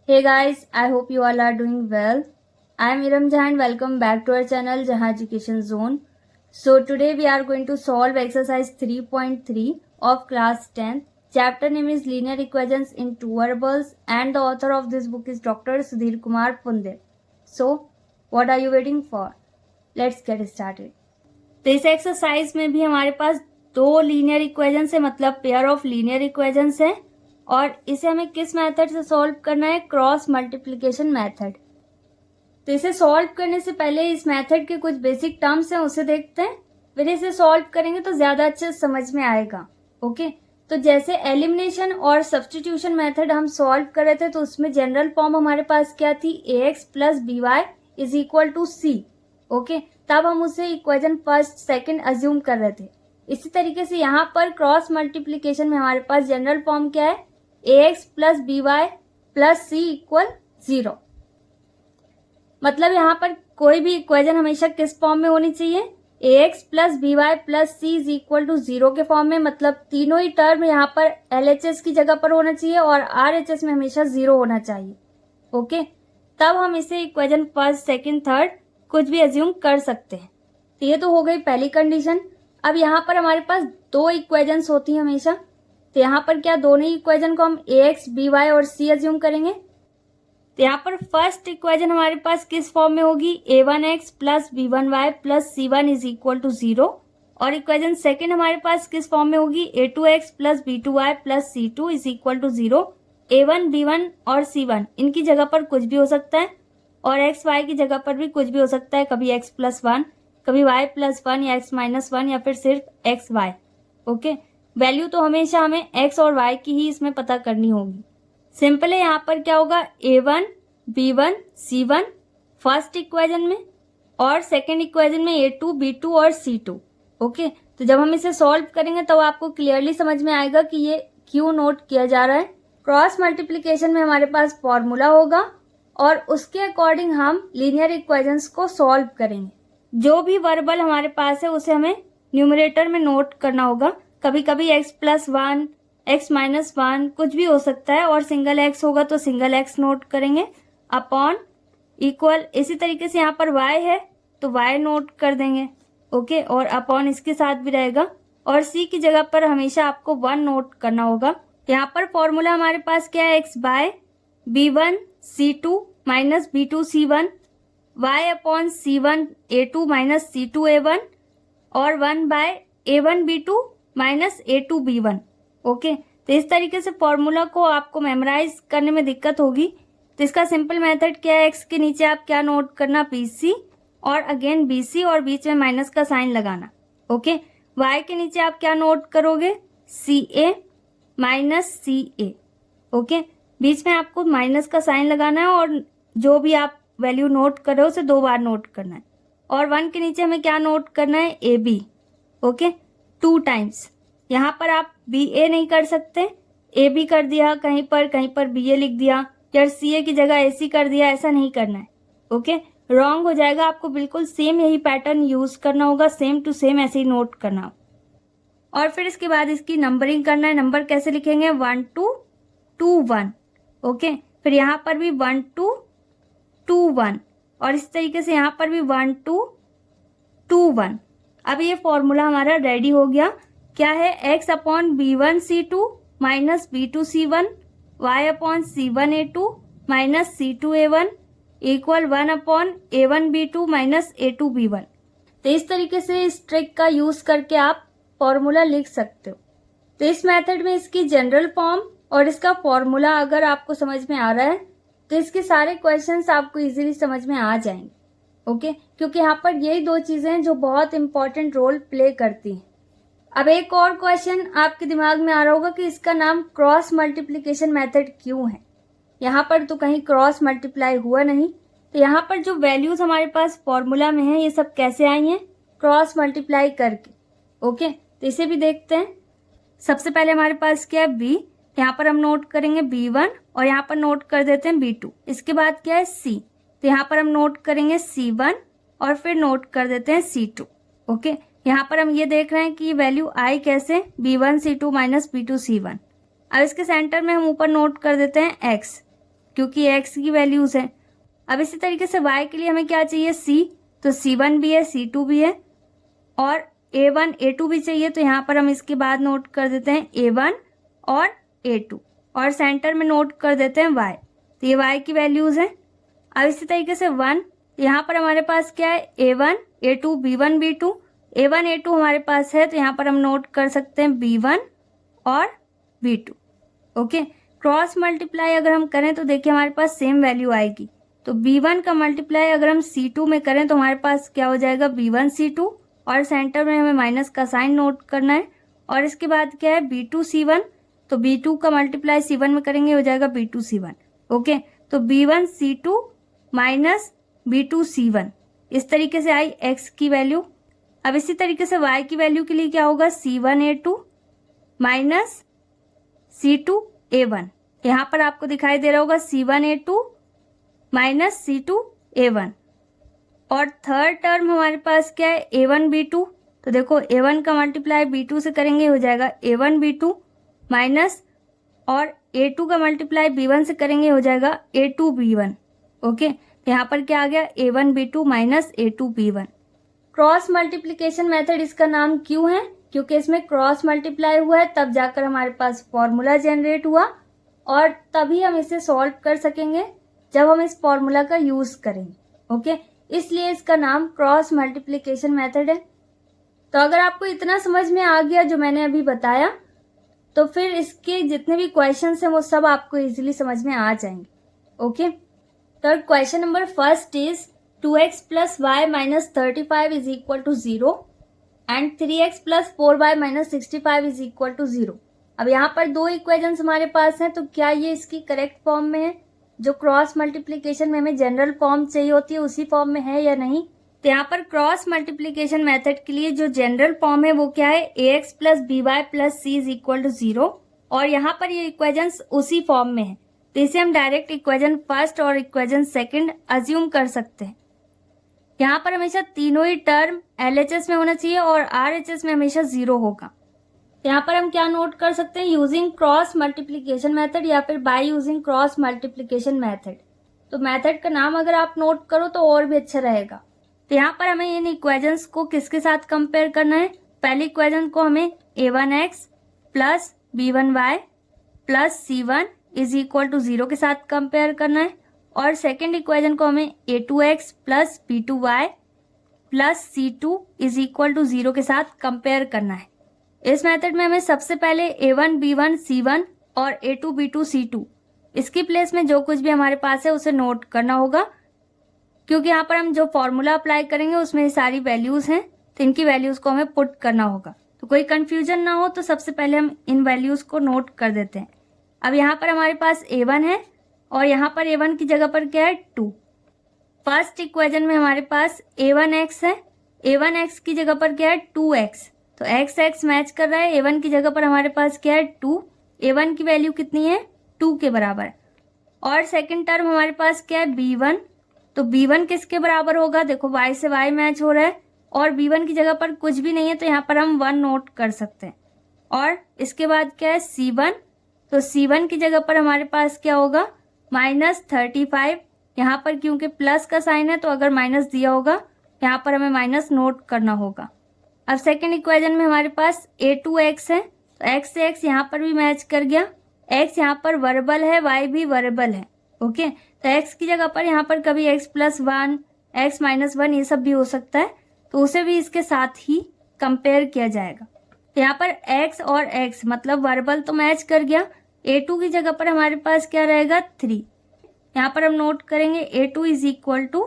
Hey guys, I hope you all are doing well. I am Iram Jha and welcome back to our channel Jaha Education Zone. So today we are going to solve exercise 3.3 of class 10. Chapter name is Linear Equations in Two Variables and the author of this book is Dr. Sudhir Kumar Punde. So what are you waiting for? Let's get started. तो इस exercise में भी हमारे पास दो linear equations है, मतलब pair of linear equations है और इसे हमें किस मेथड से सॉल्व करना है? Cross multiplication method. तो इसे सॉल्व करने से पहले इस मेथड के कुछ बेसिक टर्म्स हैं उसे देखते हैं, फिर इसे सॉल्व करेंगे तो ज्यादा अच्छे समझ में आएगा। ओके, तो जैसे एलिमिनेशन और सब्स्टिट्यूशन मेथड हम सॉल्व कर रहे थे तो उसमें जनरल फॉर्म हमारे पास क्या थी? ax plus B Y is equal to C. Okay, तब हम उसे इक्वेशन फर्स्ट सेकंड अज्यूम कर रहे थे। इसी तरीके से यहाँ पर क्रॉस मल्टीप्लिकेशन में हमारे पास जनरल फॉर्म क्या है? ax plus B Y plus c equal 0। मतलब यहाँ पर कोई भी इक्वेशन हमेशा किस फॉर्म में होनी चाहिए? ax plus B Y plus C is equal to 0 के फॉर्म में। मतलब तीनों ही टर्म यहाँ पर LHS की जगह पर होना चाहिए और RHS में हमेशा 0 होना चाहिए। ओके, तब हम इसे इक्वेशन फर्स्ट सेकंड थर्ड कुछ भी अज्यूम कर सकते हैं। तो ये तो हो गई पहली कंडीशन। अब यहाँ पर हमारे पास दो इक्वेशंस होती हैं हमेशा, तो यहाँ पर क्या दोनों ही इक्वेशन को हम ax, by और c अज्यूम करेंगे। तो यहाँ पर फर्स्ट इक्वेशन हमारे पास किस फॉर्म में होगी? a1x plus b1y plus c1 is equal to 0 और इक्वेशन सेकेंड हमारे पास किस फॉर्म में होगी? a2x plus b2y plus c2 is equal to 0। a1, b1 और c1 इनकी जगह पर कुछ भी हो सकता है और एक्स वाई की जगह पर भी कुछ भी हो सकता है, कभी x प्लस 1, कभी y प्लस 1 या x माइनस 1 या फिर सिर्फ एक्स वाई। ओके, वैल्यू तो हमेशा हमें x और y की ही इसमें पता करनी होगी। सिंपल है, यहाँ पर क्या होगा? a1, b1, c1 first equation में और सेकेंड इक्वेशन में a2, b2 और c2। ओके, तो जब हम इसे सॉल्व करेंगे तो आपको क्लियरली समझ में आएगा कि ये क्यों नोट किया जा रहा है। क्रॉस मल्टीप्लीकेशन में हमारे पास फॉर्मूला होगा और उसके अकॉर्डिंग हम लीनियर इक्वेशंस को सॉल्व करेंगे। जो भी वर्बल हमारे पास है उसे हमें न्यूमरेटर में नोट करना होगा। कभी कभी x प्लस 1, x माइनस 1 कुछ भी हो सकता है और सिंगल x होगा तो सिंगल x नोट करेंगे अपॉन इक्वल। इसी तरीके से यहाँ पर y है तो y नोट कर देंगे। ओके, और अपॉन इसके साथ भी रहेगा और c की जगह पर हमेशा आपको 1 नोट करना होगा। यहाँ पर फॉर्मूला हमारे पास क्या है? x by b1 c2 minus b2 c1 y upon c1 a2 minus c2 a1 और 1 bye a1 b2 minus a2 b1। Okay, तो इस तरीके से फॉर्मूला को आपको मेमोराइज करने में दिक्कत होगी। तो इसका सिंपल मेथड क्या है? x के नीचे आप क्या नोट करना? bc और अगेन bc और बीच में माइनस का साइन लगाना। ओके, y के नीचे आप क्या नोट करोगे? ca minus ca। ओके, बीच में आपको माइनस का साइन लगाना है और जो भी आप वैल्यू नोट कर रहे हो उसे 2 बार नोट करना है। और 1 के नीचे हमें क्या नोट करना है? ab। Okay, 2 times. यहाँ पर आप ba नहीं कर सकते, ab कर दिया कहीं पर ba लिख दिया या ca की जगह ac कर दिया, ऐसा नहीं करना है। ओके, रॉन्ग हो जाएगा। आपको बिल्कुल सेम यही पैटर्न यूज करना होगा, सेम टू सेम ऐसे ही नोट करना और फिर इसके बाद इसकी नंबरिंग करना है। नंबर कैसे लिखेंगे? 1 2 2 1। ओके, फिर यहाँ पर भी 1 2 2 1 और इस तरीके से यहाँ पर भी 1 2 2 1। अब ये फॉर्मूला हमारा रेडी हो गया। क्या है? x upon b1 c2 minus b2 c1 y upon c1 a2 minus c2 a1 equal 1 upon a1 b2 minus a2 b1। तो इस तरीके से इस ट्रिक का यूज करके आप फॉर्मूला लिख सकते हो। तो इस मेथड में इसकी जनरल फॉर्म और इसका फॉर्मूला अगर आपको समझ में आ रहा है तो इसके सारे क्वेश्चंस आपको इजीली समझ में आ जाएंगे। ओके, क्योंकि यहाँ पर यही दो चीजें हैं जो बहुत इंपॉर्टेंट रोल प्ले करती हैं। अब एक और क्वेश्चन आपके दिमाग में आ रहा होगा कि इसका नाम क्रॉस मल्टीप्लीकेशन मेथड क्यों है? यहाँ पर तो कहीं क्रॉस मल्टीप्लाई हुआ नहीं, तो यहाँ पर जो वैल्यूज हमारे पास फॉर्मूला में है ये सब कैसे आई हैं? क्रॉस मल्टीप्लाई करके। ओके, तो इसे भी देखते हैं। सबसे पहले हमारे पास क्या है? b। यहाँ पर हम नोट करेंगे b1 और यहाँ पर नोट कर देते हैं b2। इसके बाद क्या है? c। तो यहाँ पर हम नोट करेंगे c1 और फिर नोट कर देते हैं c2। ओके, यहाँ पर हम ये देख रहे हैं कि वैल्यू आई कैसे? b1 c2 minus b2 c1। अब इसके सेंटर में हम ऊपर नोट कर देते हैं x। क्योंकि x की वैल्यूज़ हैं। अब इसी तरीके से y के लिए हमें क्या चाहिए, c, तो c1 भी है, c2 भी है और a1 a2 भी चाहिए। तो यहाँ पर हम इसके बाद नोट कर देते हैं a1 और a2 और सेंटर में नोट कर देते हैं y। तो ये y की वैल्यूज़ हैं। अब इसी तरीके से 1, यहाँ पर हमारे पास क्या है, a1 a2 b1 b2, a1 a2 हमारे पास है तो यहाँ पर हम नोट कर सकते हैं b1 और b2। ओके, क्रॉस मल्टीप्लाई अगर हम करें तो देखिए हमारे पास सेम वैल्यू आएगी। तो b1 का मल्टीप्लाई अगर हम c2 में करें तो हमारे पास क्या हो जाएगा, b1 c2 और सेंटर में हमें माइनस का साइन नोट करना है। और इसके बाद क्या है, b2 c1, तो b2 का मल्टीप्लाई c1 में करेंगे हो जाएगा b2 c1। ओके, तो b1 c2 minus b2 c1, इस तरीके से आई x की वैल्यू। अब इसी तरीके से y की वैल्यू के लिए क्या होगा, c1 a2 minus c2 a1। यहाँ पर आपको दिखाई दे रहा होगा c1 a2 minus c2 a1। और थर्ड टर्म हमारे पास क्या है, a1 b2, तो देखो a1 का मल्टीप्लाई b2 से करेंगे हो जाएगा a1 b2 माइनस और a2 का मल्टीप्लाई b1 से करेंगे हो जाएगा a2 b1। ओके, यहाँ पर क्या आ गया, a1 b2 minus a2 b1। Cross multiplication method इसका नाम क्यों है, क्योंकि इसमें क्रॉस मल्टीप्लाई हुआ है तब जाकर हमारे पास फॉर्मूला जनरेट हुआ और तभी हम इसे सॉल्व कर सकेंगे जब हम इस फॉर्मूला का यूज करेंगे। ओके, इसलिए इसका नाम क्रॉस मल्टीप्लिकेशन मेथड है। तो अगर आपको इतना समझ में आ गया जो मैंने अभी बताया तो फिर इसके जितने भी क्वेश्चंस हैं वो सब आपको इजीली समझ में आ जाएंगे। ओके, तो question number first is 2x plus Y minus 35 is equal to 0 and 3x plus 4y minus 65 is equal to 0। अब यहाँ पर दो इक्वेशंस हमारे पास हैं, तो क्या ये इसकी करेक्ट फॉर्म में है, जो क्रॉस मल्टीप्लिकेशन में हमें जनरल फॉर्म चाहिए होती है उसी फॉर्म में है या नहीं। तो यहाँ पर क्रॉस मल्टीप्लिकेशन मेथड के लिए जो जनरल फॉर्म है वो क्या है, ax plus by plus c is equal to 0 और यहाँ पर ये इक्वेशंस उसी फॉर्म में है। तो इसे हम डायरेक्ट इक्वेशन फर्स्ट और इक्वेशन सेकंड अज्यूम कर सकते हैं। यहाँ पर हमेशा तीनों ही टर्म LHS में होना चाहिए और RHS में हमेशा 0 होगा। यहाँ पर हम क्या नोट कर सकते हैं, यूजिंग क्रॉस मल्टीप्लिकेशन मेथड या फिर by using cross multiplication method. तो मेथड का नाम अगर आप नोट करो तो और भी अच्छा रहेगा। तो यहाँ पर हमें इन इक्वेशंस को किसके साथ कंपेयर करना है, पहली इक्वेशन को हमें a1x plus b1y plus c1 is equal to 0 के साथ कंपेयर करना है और सेकेंड इक्वेशन को हमें a2x plus b2y plus c2 is equal to 0 के साथ कंपेयर करना है। इस मेथड में हमें सबसे पहले a1 b1 c1 और a2 b2 c2 इसकी प्लेस में जो कुछ भी हमारे पास है उसे नोट करना होगा, क्योंकि यहाँ पर हम जो फॉर्मूला अप्लाई करेंगे उसमें सारी वैल्यूज हैं तो इनकी वैल्यूज को हमें पुट करना होगा। तो कोई कंफ्यूजन ना हो तो सबसे पहले हम इन वैल्यूज को नोट कर देते हैं। अब यहाँ पर हमारे पास a1 है और यहाँ पर a1 की जगह पर क्या है 2। फर्स्ट इक्वेशन में हमारे पास a1x है, a1x की जगह पर क्या है 2x, तो x मैच कर रहा है। a1 की जगह पर हमारे पास क्या है 2, a1 की वैल्यू कितनी है 2 के बराबर। और सेकंड टर्म हमारे पास क्या है b1, तो b1 किसके बराबर होगा, देखो y से y मैच हो रहा है और b1 की जगह पर कुछ भी नहीं है तो यहाँ पर हम 1 नोट कर सकते हैं। और इसके बाद क्या है c1, तो c1 की जगह पर हमारे पास क्या होगा -35। यहाँ पर क्योंकि प्लस का साइन है तो अगर माइनस दिया होगा यहाँ पर हमें माइनस नोट करना होगा। अब सेकंड इक्वेशन में हमारे पास a2x है, तो x से x यहाँ पर भी मैच कर गया। x यहाँ पर वेरिएबल है, y भी वेरिएबल है। ओके, तो x की जगह पर यहाँ पर कभी x प्लस 1 x माइनस 1 ये सब भी हो सकता है, तो उसे भी इसके साथ ही कंपेयर किया जाएगा। तो यहाँ पर x और x मतलब वेरिएबल तो मैच कर गया। a2 की जगह पर हमारे पास क्या रहेगा 3, यहाँ पर हम नोट करेंगे a2 is equal to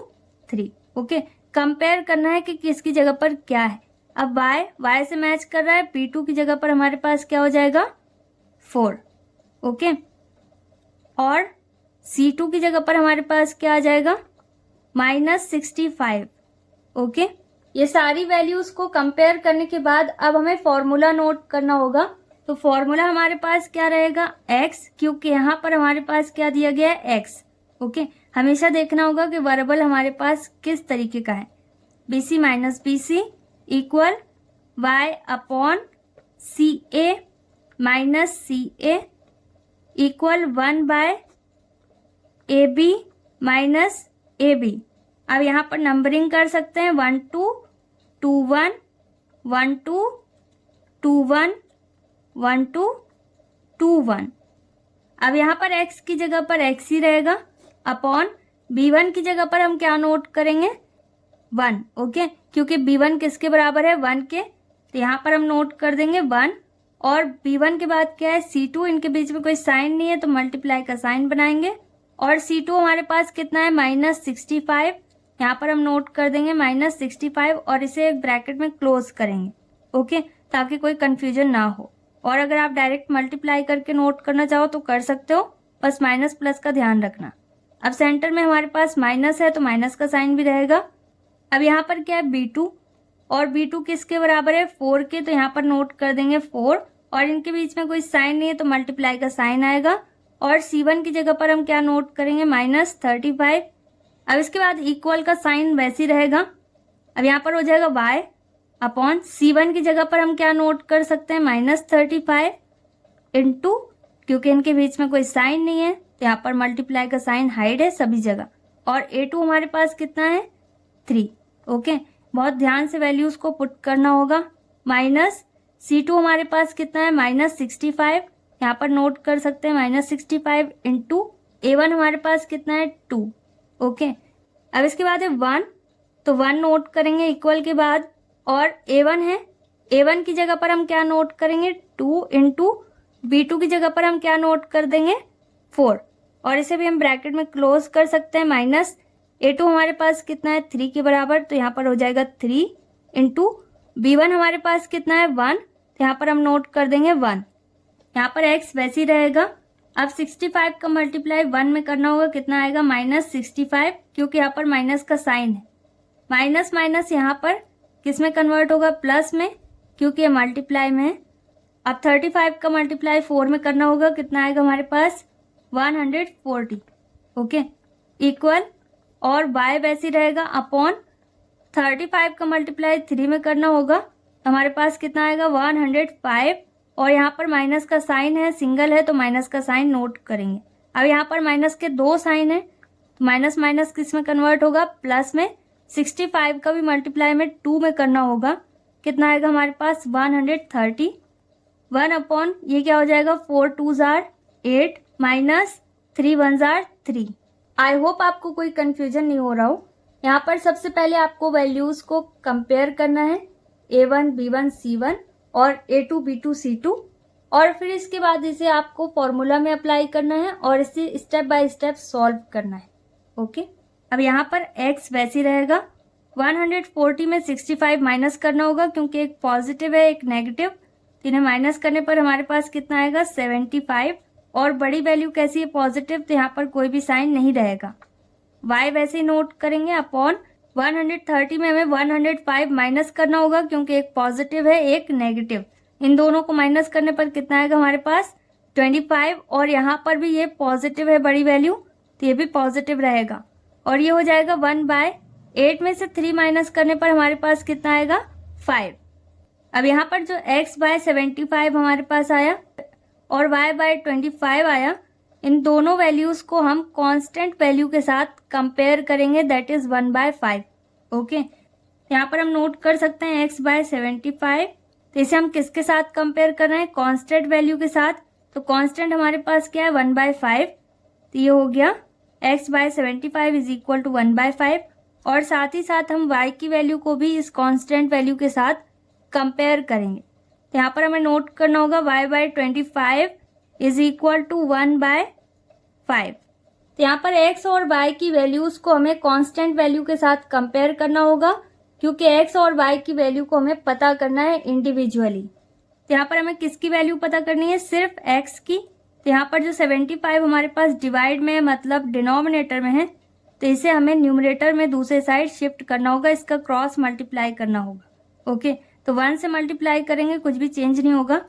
3। Okay, compare करना है कि किसकी जगह पर क्या है। अब y से मैच कर रहा है, p2 की जगह पर हमारे पास क्या हो जाएगा 4। ओके, और c2 की जगह पर हमारे पास क्या आ जाएगा -65। ओके, ये सारी वैल्यूज को कंपेयर करने के बाद अब हमें फॉर्मूला नोट करना होगा। तो फॉर्मूला हमारे पास क्या रहेगा x, क्योंकि यहाँ पर हमारे पास क्या दिया गया है x। ओके, हमेशा देखना होगा कि वेरिएबल हमारे पास किस तरीके का है। bc minus bc equal y upon ca minus ca equal 1 by AB minus AB। अब यहाँ पर नंबरिंग कर सकते हैं 1 2 2 1 1 2 2 1 1 2 2 1। अब यहाँ पर x की जगह पर x ही रहेगा अपॉन B1 की जगह पर हम क्या नोट करेंगे 1। ओके, क्योंकि B1 किसके बराबर है 1 के, तो यहाँ पर हम नोट कर देंगे 1। और B1 के बाद क्या है C2, इनके बीच में कोई साइन नहीं है तो मल्टीप्लाई का साइन बनाएंगे। और C2 हमारे पास कितना है -65, यहाँ पर हम नोट कर देंगे -65 और इसे एक ब्रैकेट में क्लोज करेंगे। ओके, ताकि कोई कंफ्यूजन ना हो। और अगर आप डायरेक्ट मल्टीप्लाई करके नोट करना चाहो तो कर सकते हो, बस माइनस प्लस का ध्यान रखना। अब सेंटर में हमारे पास माइनस है तो माइनस का साइन भी रहेगा। अब यहाँ पर क्या है B2, और B2 किसके बराबर है 4 के, तो यहाँ पर नोट कर देंगे 4 और इनके बीच में कोई साइन नहीं है तो मल्टीप्लाई का साइन आएगा। और C1 की जगह पर हम क्या नोट करेंगे -35। अब इसके बाद इक्वल का साइन वैसे ही रहेगा। अब यहाँ पर हो जाएगा y अपॉन C1 की जगह पर हम क्या नोट कर सकते हैं -35 इंटू, क्योंकि इनके बीच में कोई साइन नहीं है तो यहाँ पर मल्टीप्लाई का साइन हाइड है सभी जगह। और A2 हमारे पास कितना है 3। ओके, बहुत ध्यान से वैल्यूज को पुट करना होगा। माइनस C2 हमारे पास कितना है -65, यहाँ पर नोट कर सकते हैं -65 इंटू A1 हमारे पास कितना है 2। ओके, अब इसके बाद है 1, तो 1 नोट करेंगे इक्वल के बाद। और A1 है, A1 की जगह पर हम क्या नोट करेंगे 2 इंटू B2 की जगह पर हम क्या नोट कर देंगे 4 और इसे भी हम ब्रैकेट में क्लोज कर सकते हैं। माइनस A2 हमारे पास कितना है 3 के बराबर, तो यहाँ पर हो जाएगा 3 इंटू B1 हमारे पास कितना है 1, तो यहाँ पर हम नोट कर देंगे 1। यहाँ पर x वैसे ही रहेगा। अब 65 का मल्टीप्लाई 1 में करना होगा, कितना आएगा -65, क्योंकि यहाँ पर माइनस का साइन है। माइनस माइनस यहाँ पर किस में कन्वर्ट होगा प्लस में, क्योंकि ये मल्टीप्लाई में है। अब 35 का मल्टीप्लाई 4 में करना होगा, कितना आएगा हमारे पास 140। ओके, इक्वल और y वैसे ही रहेगा अपॉन 35 का मल्टीप्लाई 3 में करना होगा, हमारे पास कितना आएगा 105। और यहाँ पर माइनस का साइन है, सिंगल है तो माइनस का साइन नोट करेंगे। अब यहाँ पर माइनस के 2 साइन है, माइनस माइनस किस में कन्वर्ट होगा प्लस में। 65 का भी मल्टीप्लाई में 2 में करना होगा, कितना आएगा हमारे पास 130। 1 अपॉन ये क्या हो जाएगा 4 2s are 8 minus 3 1s are 3। I hope आपको कोई कंफ्यूजन नहीं हो रहा हो। यहाँ पर सबसे पहले आपको वैल्यूज को कंपेयर करना है A1 B1 C1 और A2 B2 C2, और फिर इसके बाद इसे आपको फॉर्मूला में अप्लाई करना है और इसे स्टेप बाय स्टेप सॉल्व करना है। ओके, अब यहाँ पर x वैसे रहेगा। 140 में 65 माइनस करना होगा, क्योंकि एक पॉजिटिव है एक नेगेटिव, इन्हें माइनस करने पर हमारे पास कितना आएगा 75। और बड़ी वैल्यू कैसी है पॉजिटिव, तो यहाँ पर कोई भी साइन नहीं रहेगा। y वैसे ही नोट करेंगे अपॉन 130 में हमें 105 माइनस करना होगा, क्योंकि एक पॉजिटिव है एक नेगेटिव, इन दोनों को माइनस करने पर कितना आएगा हमारे पास 25। और यहाँ पर भी ये पॉजिटिव है बड़ी वैल्यू, तो ये भी पॉजिटिव रहेगा। और ये हो जाएगा 1/8 में से 3 माइनस करने पर हमारे पास कितना आएगा 5। अब यहाँ पर जो x/75 हमारे पास आया और y/25 आया, इन दोनों वैल्यूज को हम कांस्टेंट वैल्यू के साथ कंपेयर करेंगे, दैट इज 1/5। ओके, यहाँ पर हम नोट कर सकते हैं x/75, तो इसे हम किसके साथ कंपेयर कर रहे हैं कांस्टेंट वैल्यू के साथ। तो कांस्टेंट हमारे पास क्या है 1/5, तो ये हो गया x/75 इज इक्वल टू 1/5। और साथ ही साथ हम y की वैल्यू को भी इस कांस्टेंट वैल्यू के साथ कंपेयर करेंगे। तो यहाँ पर हमें नोट करना होगा y/25 इज इक्वल टू 1/5। तो यहाँ पर x और y की वैल्यूज को हमें कांस्टेंट वैल्यू के साथ कंपेयर करना होगा, क्योंकि x और y की वैल्यू को हमें पता करना है इंडिविजुअली। तो यहाँ पर हमें किसकी वैल्यू पता करनी है सिर्फ x की। तो यहाँ पर जो 75 हमारे पास डिवाइड में है, मतलब डिनोमिनेटर में है, तो इसे हमें न्यूमरेटर में दूसरे साइड शिफ्ट करना होगा, इसका क्रॉस मल्टीप्लाई करना होगा। ओके, तो 1 से मल्टीप्लाई करेंगे, कुछ भी चेंज नहीं होगा।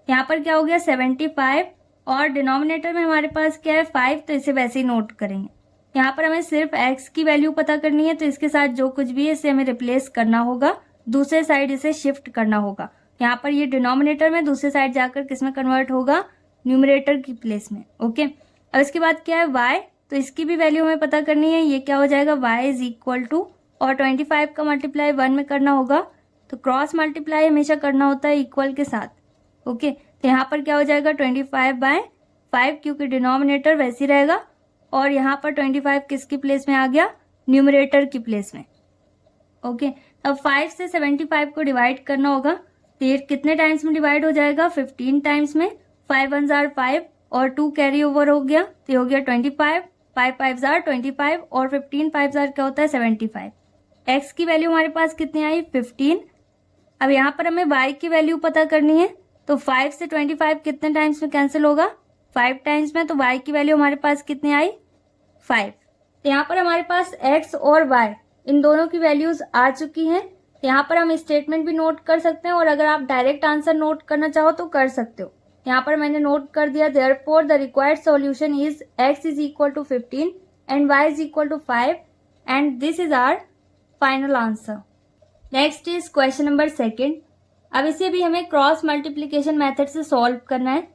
यहाँ पर क्या हो गया 75 और डिनोमिनेटर में हमारे पास क्या है 5, तो इसे वैसे ही नोट करेंगे। यहाँ पर हमें सिर्फ x की वैल्यू पता करनी है, तो इसके साथ जो कुछ भी है इसे हमें रिप्लेस करना होगा, दूसरे साइड इसे शिफ्ट करना होगा। यहाँ पर ये डिनोमिनेटर में दूसरे साइड जाकर किस में कन्वर्ट होगा न्यूमरेटर की प्लेस में। ओके, अब इसके बाद क्या है y, तो इसकी भी वैल्यू हमें पता करनी है। ये क्या हो जाएगा, y इज इक्वल टू, और 25 का मल्टीप्लाई 1 में करना होगा, तो क्रॉस मल्टीप्लाई हमेशा करना होता है इक्वल के साथ। ओके, तो यहाँ पर क्या हो जाएगा 25/5, क्योंकि डिनोमिनेटर वैसी रहेगा, और यहाँ पर 25 किसकी प्लेस में आ गया, न्यूमरेटर की प्लेस में। ओके, अब 5 से 75 को डिवाइड करना होगा, तो ये कितने टाइम्स में डिवाइड हो जाएगा, 15 टाइम्स में। 5 1 जार 5 और 2 कैरी ओवर हो गया, तो ये हो गया 25, 5 5 जार 25 और 15 5 जार क्या होता है 75। x की वैल्यू हमारे पास कितनी आई, 15। अब यहाँ पर हमें y की वैल्यू पता करनी है, तो 5 से 25 कितने टाइम्स में कैंसिल होगा, 5 टाइम्स में, तो y की वैल्यू हमारे पास कितनी आई, 5। तो यहाँ पर हमारे पास x और y इन दोनों की वैल्यूज आ चुकी हैं। तो यहाँ पर हम स्टेटमेंट भी नोट कर सकते हैं, और अगर आप डायरेक्ट आंसर नोट करना चाहो तो कर सकते हो। यहाँ पर मैंने नोट कर दिया, therefore the required solution is x is equal to 15 and y is equal to 5 and this is our final answer. Next is question number 2। अब इसे भी हमें क्रॉस मल्टीप्लीकेशन मेथड से सॉल्व करना है।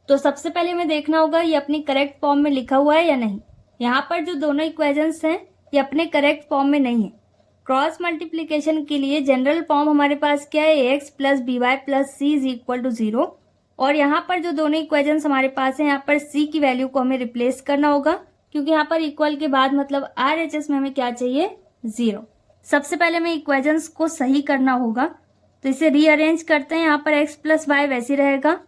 तो सबसे पहले हमें देखना होगा ये अपनी करेक्ट फॉर्म में लिखा हुआ है या नहीं। यहाँ पर जो दोनों इक्वेशंस हैं ये अपने करेक्ट फॉर्म में नहीं है। क्रॉस मल्टीप्लीकेशन के लिए जनरल फॉर्म हमारे पास क्या है, ax plus B Y plus C is equal to 0, और यहाँ पर जो दोनों इक्वेशंस हमारे पास हैं, यहाँ पर c की वैल्यू को हमें रिप्लेस करना होगा, क्योंकि यहाँ पर इक्वल के बाद मतलब RHS में हमें क्या चाहिए, 0। सबसे पहले हमें इक्वेशंस को सही करना होगा, तो इसे रीअरेंज करते हैं। यहाँ पर x प्लस वाई वैसी रहेगा,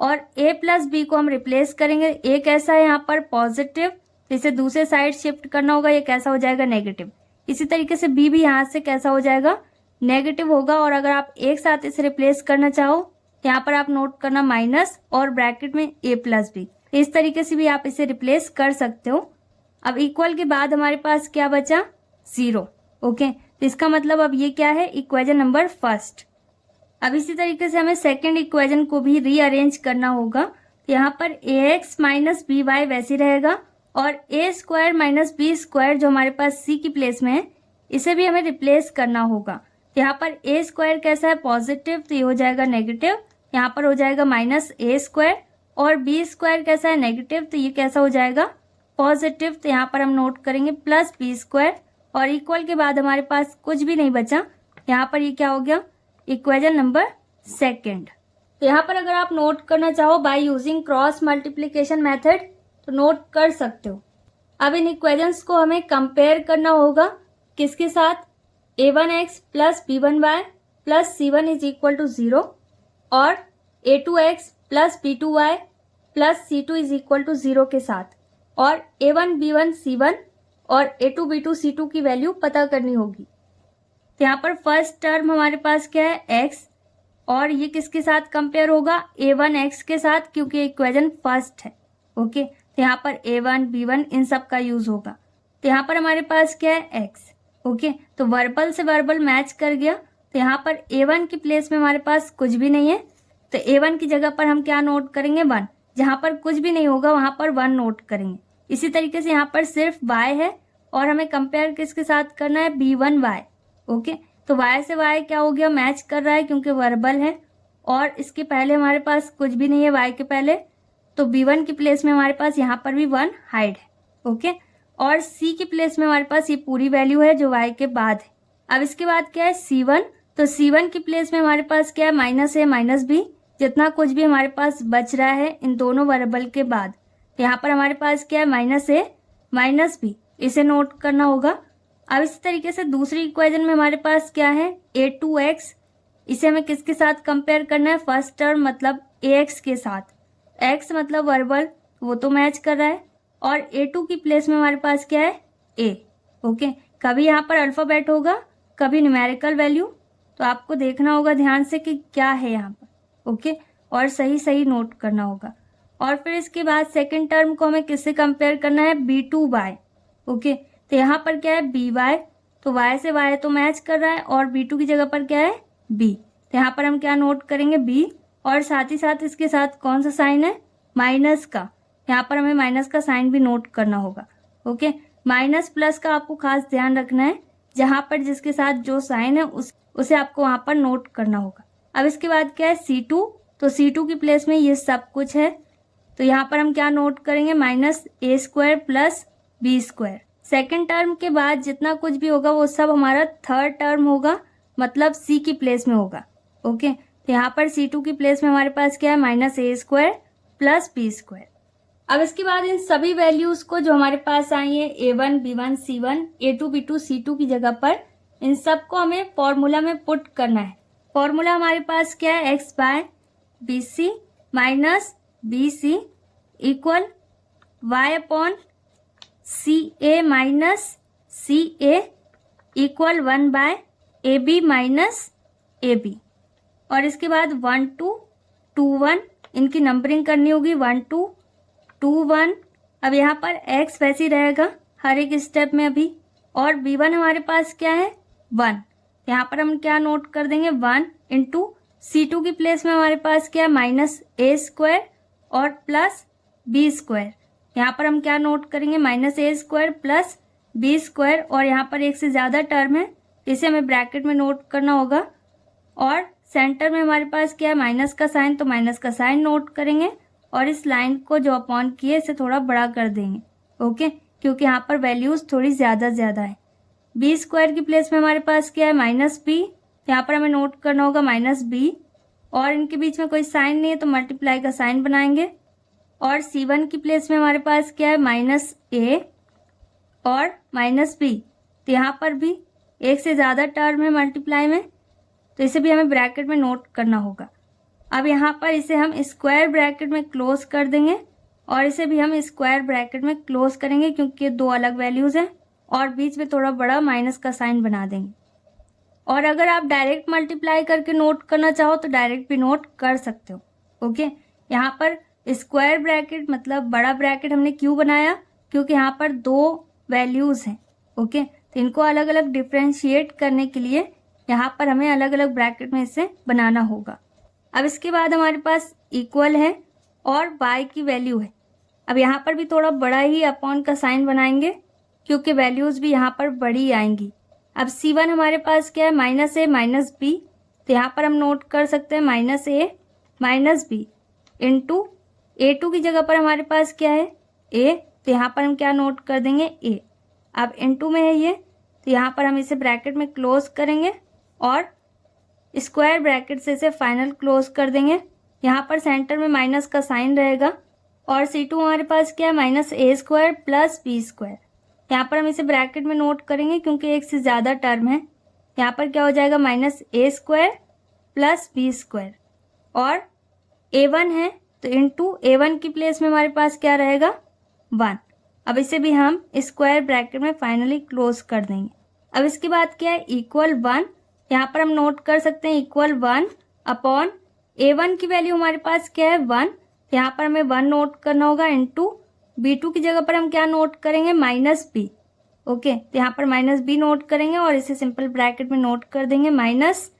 और a प्लस बी को हम रिप्लेस करेंगे। a कैसा है यहाँ पर पॉजिटिव, तो इसे दूसरे साइड शिफ्ट करना होगा, ये कैसा हो जाएगा नेगेटिव। इसी तरीके से b भी यहाँ से कैसा हो जाएगा, नेगेटिव होगा। और अगर आप एक साथ इसे रिप्लेस करना चाहो, यहाँ पर आप नोट करना माइनस और ब्रैकेट में a प्लस बी, इस तरीके से भी आप इसे रिप्लेस कर सकते हो। अब इक्वल के बाद हमारे पास क्या बचा, 0। ओके, तो इसका मतलब अब ये क्या है, इक्वेशन नंबर 1। अब इसी तरीके से हमें सेकंड इक्वेशन को भी रीअरेंज करना होगा। यहाँ पर ax माइनस बी वाई वैसी रहेगा, और a square minus B square जो हमारे पास c की प्लेस में है, इसे भी हमें रिप्लेस करना होगा। यहाँ पर a स्क्वायर कैसा है पॉजिटिव, तो ये हो जाएगा नेगेटिव, यहाँ पर हो जाएगा माइनस a स्क्वायर, और b स्क्वायर कैसा है नेगेटिव, तो ये कैसा हो जाएगा पॉजिटिव, तो यहाँ पर हम नोट करेंगे प्लस b स्क्वायर, और इक्वल के बाद हमारे पास कुछ भी नहीं बचा। यहाँ पर ये क्या हो गया, इक्वेशन नंबर 2। तो यहाँ पर अगर आप नोट करना चाहो by using cross multiplication method, तो नोट कर सकते हो। अब इन इक्वेशंस को हमें कंपेयर करना होगा, किसके साथ, a1x plus b1y plus c1 is equal to 0, और a2x plus b2y plus c2 is equal to 0 के साथ, और a1 b1 c1 और a2 b2 c2 की वैल्यू पता करनी होगी। तो यहाँ पर फर्स्ट टर्म हमारे पास क्या है, x, और ये किसके साथ कंपेयर होगा, a1 x के साथ, क्योंकि इक्वेशन फर्स्ट है। ओके, तो यहाँ पर a1 b1 इन सब का यूज होगा। तो यहाँ पर हमारे पास क्या है, x। ओके, तो वर्बल से वर्बल मैच कर गया। तो यहाँ पर a1 की प्लेस में हमारे पास कुछ भी नहीं है, तो a1 की जगह पर हम क्या नोट करेंगे, 1। जहाँ पर कुछ भी नहीं होगा वहाँ पर 1 नोट करेंगे। इसी तरीके से यहाँ पर सिर्फ y है, और हमें कंपेयर किसके साथ करना है, b1y। ओके, तो y से y क्या हो गया, मैच कर रहा है, क्योंकि वर्बल है, और इसके पहले हमारे पास कुछ भी नहीं है y के पहले, तो b1 की प्लेस में हमारे पास यहाँ पर भी 1 हाइड है। ओके, और c की प्लेस में हमारे पास ये पूरी वैल्यू है जो y के बाद है। अब इसके बाद क्या है, c1, तो c1 की प्लेस में हमारे पास क्या है, माइनस a माइनस b, जितना कुछ भी हमारे पास बच रहा है इन दोनों वेरिएबल के बाद। यहाँ पर हमारे पास क्या है, माइनस a माइनस b, इसे नोट करना होगा। अब इसी तरीके से दूसरी इक्वेशन में हमारे पास क्या है, a2x, इसे हमें किसके साथ कंपेयर करना है, फर्स्ट टर्म मतलब ax के साथ, x मतलब वर्बल, वो तो मैच कर रहा है, और a2 की प्लेस में हमारे पास क्या है, a। ओके, कभी यहाँ पर अल्फाबेट होगा, कभी न्यूमेरिकल वैल्यू, तो आपको देखना होगा ध्यान से कि क्या है यहाँ पर। ओके, और सही सही नोट करना होगा। और फिर इसके बाद सेकंड टर्म को हमें किससे कंपेयर करना है, b2y। ओके, तो यहाँ पर क्या है, by, तो y से y तो मैच कर रहा है, और b2 की जगह पर क्या है, b। तो यहाँ पर हम क्या नोट करेंगे, b, और साथ ही साथ इसके साथ कौन सा साइन है, माइनस का। यहाँ पर हमें माइनस का साइन भी नोट करना होगा। ओके, माइनस प्लस का आपको खास ध्यान रखना है, जहाँ पर जिसके साथ जो साइन है उसे आपको वहाँ पर नोट करना होगा। अब इसके बाद क्या है, c2, तो c2 की प्लेस में ये सब कुछ है, तो यहाँ पर हम क्या नोट करेंगे, minus a square plus B square. Second term के बाद जितना कुछ भी होगा वो सब हमारा थर्ड टर्म होगा, मतलब सी की प्लेस में होगा। ओके, तो यहाँ पर C2 की प्लेस में हमारे पास क्या है, माइनस ए स्क्वायर प्लस बी स्क्वायर। अब इसके बाद इन सभी वैल्यूज को जो हमारे पास आई है A1, B1, C1, A2, B2, C2 की जगह पर, इन सबको हमें फॉर्मूला में पुट करना है। फॉर्मूला हमारे पास क्या है, x by B C minus B C equal y upon C A minus C A equal 1 by A B minus A B. और इसके बाद 1 2 2 1 इनकी नंबरिंग करनी होगी, 1 2 2 1। अब यहाँ पर x वैसे ही रहेगा हर एक स्टेप में अभी, और b1 हमारे पास क्या है 1। यहाँ पर हम क्या नोट कर देंगे, 1 इंटू C2 की प्लेस में हमारे पास क्या है, माइनस ए स्क्वायर और प्लस बी स्क्वायर। यहाँ पर हम क्या नोट करेंगे, माइनस ए स्क्वायर प्लस बी स्क्वायर, और यहाँ पर एक से ज़्यादा टर्म है, इसे हमें ब्रैकेट में नोट करना होगा। और सेंटर में हमारे पास क्या है, माइनस का साइन, तो माइनस का साइन नोट करेंगे, और इस लाइन को जो अपॉन किए इसे थोड़ा बड़ा कर देंगे। ओके, क्योंकि यहाँ पर वैल्यूज थोड़ी ज़्यादा है। बी स्क्वायर की प्लेस में हमारे पास क्या है, माइनस बी, यहाँ पर हमें नोट करना होगा माइनस बी, और इनके बीच में कोई साइन नहीं है तो मल्टीप्लाई का साइन बनाएंगे। और C1 की प्लेस में हमारे पास क्या है, माइनस ए और माइनस बी, तो यहाँ पर भी एक से ज़्यादा टर्म है मल्टीप्लाई में, तो इसे भी हमें ब्रैकेट में नोट करना होगा। अब यहाँ पर इसे हम स्क्वायर ब्रैकेट में क्लोज कर देंगे, और इसे भी हम स्क्वायर ब्रैकेट में क्लोज करेंगे क्योंकि ये दो अलग वैल्यूज़ हैं, और बीच में थोड़ा बड़ा माइनस का साइन बना देंगे। और अगर आप डायरेक्ट मल्टीप्लाई करके नोट करना चाहो तो डायरेक्ट भी नोट कर सकते हो। ओके, यहाँ पर स्क्वायर ब्रैकेट मतलब बड़ा ब्रैकेट हमने क्यों बनाया, क्योंकि यहाँ पर दो वैल्यूज़ हैं। ओके, तो इनको अलग अलग डिफ्रेंशिएट करने के लिए यहाँ पर हमें अलग अलग ब्रैकेट में इसे बनाना होगा। अब इसके बाद हमारे पास इक्वल है और y की वैल्यू है। अब यहाँ पर भी थोड़ा बड़ा ही अपॉन का साइन बनाएंगे क्योंकि वैल्यूज़ भी यहाँ पर बड़ी आएंगी। अब C1 हमारे पास क्या है, माइनस ए माइनस बी, तो यहाँ पर हम नोट कर सकते हैं minus a minus B into A2 की जगह पर हमारे पास क्या है a, तो यहाँ पर हम क्या नोट कर देंगे a। अब इंटू में है ये, तो यहाँ पर हम इसे ब्रैकेट में क्लोज करेंगे और स्क्वायर ब्रैकेट से इसे फाइनल क्लोज कर देंगे। यहाँ पर सेंटर में माइनस का साइन रहेगा, और C2 हमारे पास क्या है, माइनस ए स्क्वायर प्लस बी स्क्वायर। यहाँ पर हम इसे ब्रैकेट में नोट करेंगे क्योंकि एक से ज़्यादा टर्म है। यहाँ पर क्या हो जाएगा, माइनस ए स्क्वायर प्लस बी स्क्वायर, और A1 है तो इंटू A1 की प्लेस में हमारे पास क्या रहेगा 1। अब इसे भी हम स्क्वायर ब्रैकेट में फाइनली क्लोज कर देंगे। अब इसके बाद क्या है, इक्वल 1, यहाँ पर हम नोट कर सकते हैं इक्वल 1 अपॉन A1 की वैल्यू हमारे पास क्या है 1, यहाँ पर हमें 1 नोट करना होगा इंटू B2 की जगह पर हम क्या नोट करेंगे, माइनस बी। ओके, तो यहाँ पर माइनस बी नोट करेंगे और इसे सिंपल ब्रैकेट में नोट कर देंगे। माइनस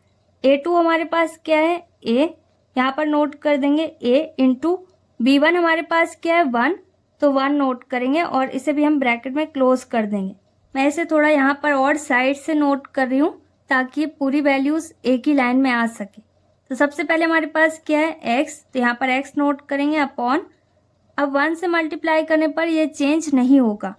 A2 हमारे पास क्या है a, यहाँ पर नोट कर देंगे a इंटू B1 हमारे पास क्या है 1, तो 1 नोट करेंगे और इसे भी हम ब्रैकेट में क्लोज कर देंगे। मैं इसे थोड़ा यहाँ पर और साइड से नोट कर रही हूँ ताकि ये पूरी वैल्यूज़ एक ही लाइन में आ सके। तो सबसे पहले हमारे पास क्या है x, तो यहाँ पर x नोट करेंगे अपॉन, अब 1 से मल्टीप्लाई करने पर ये चेंज नहीं होगा,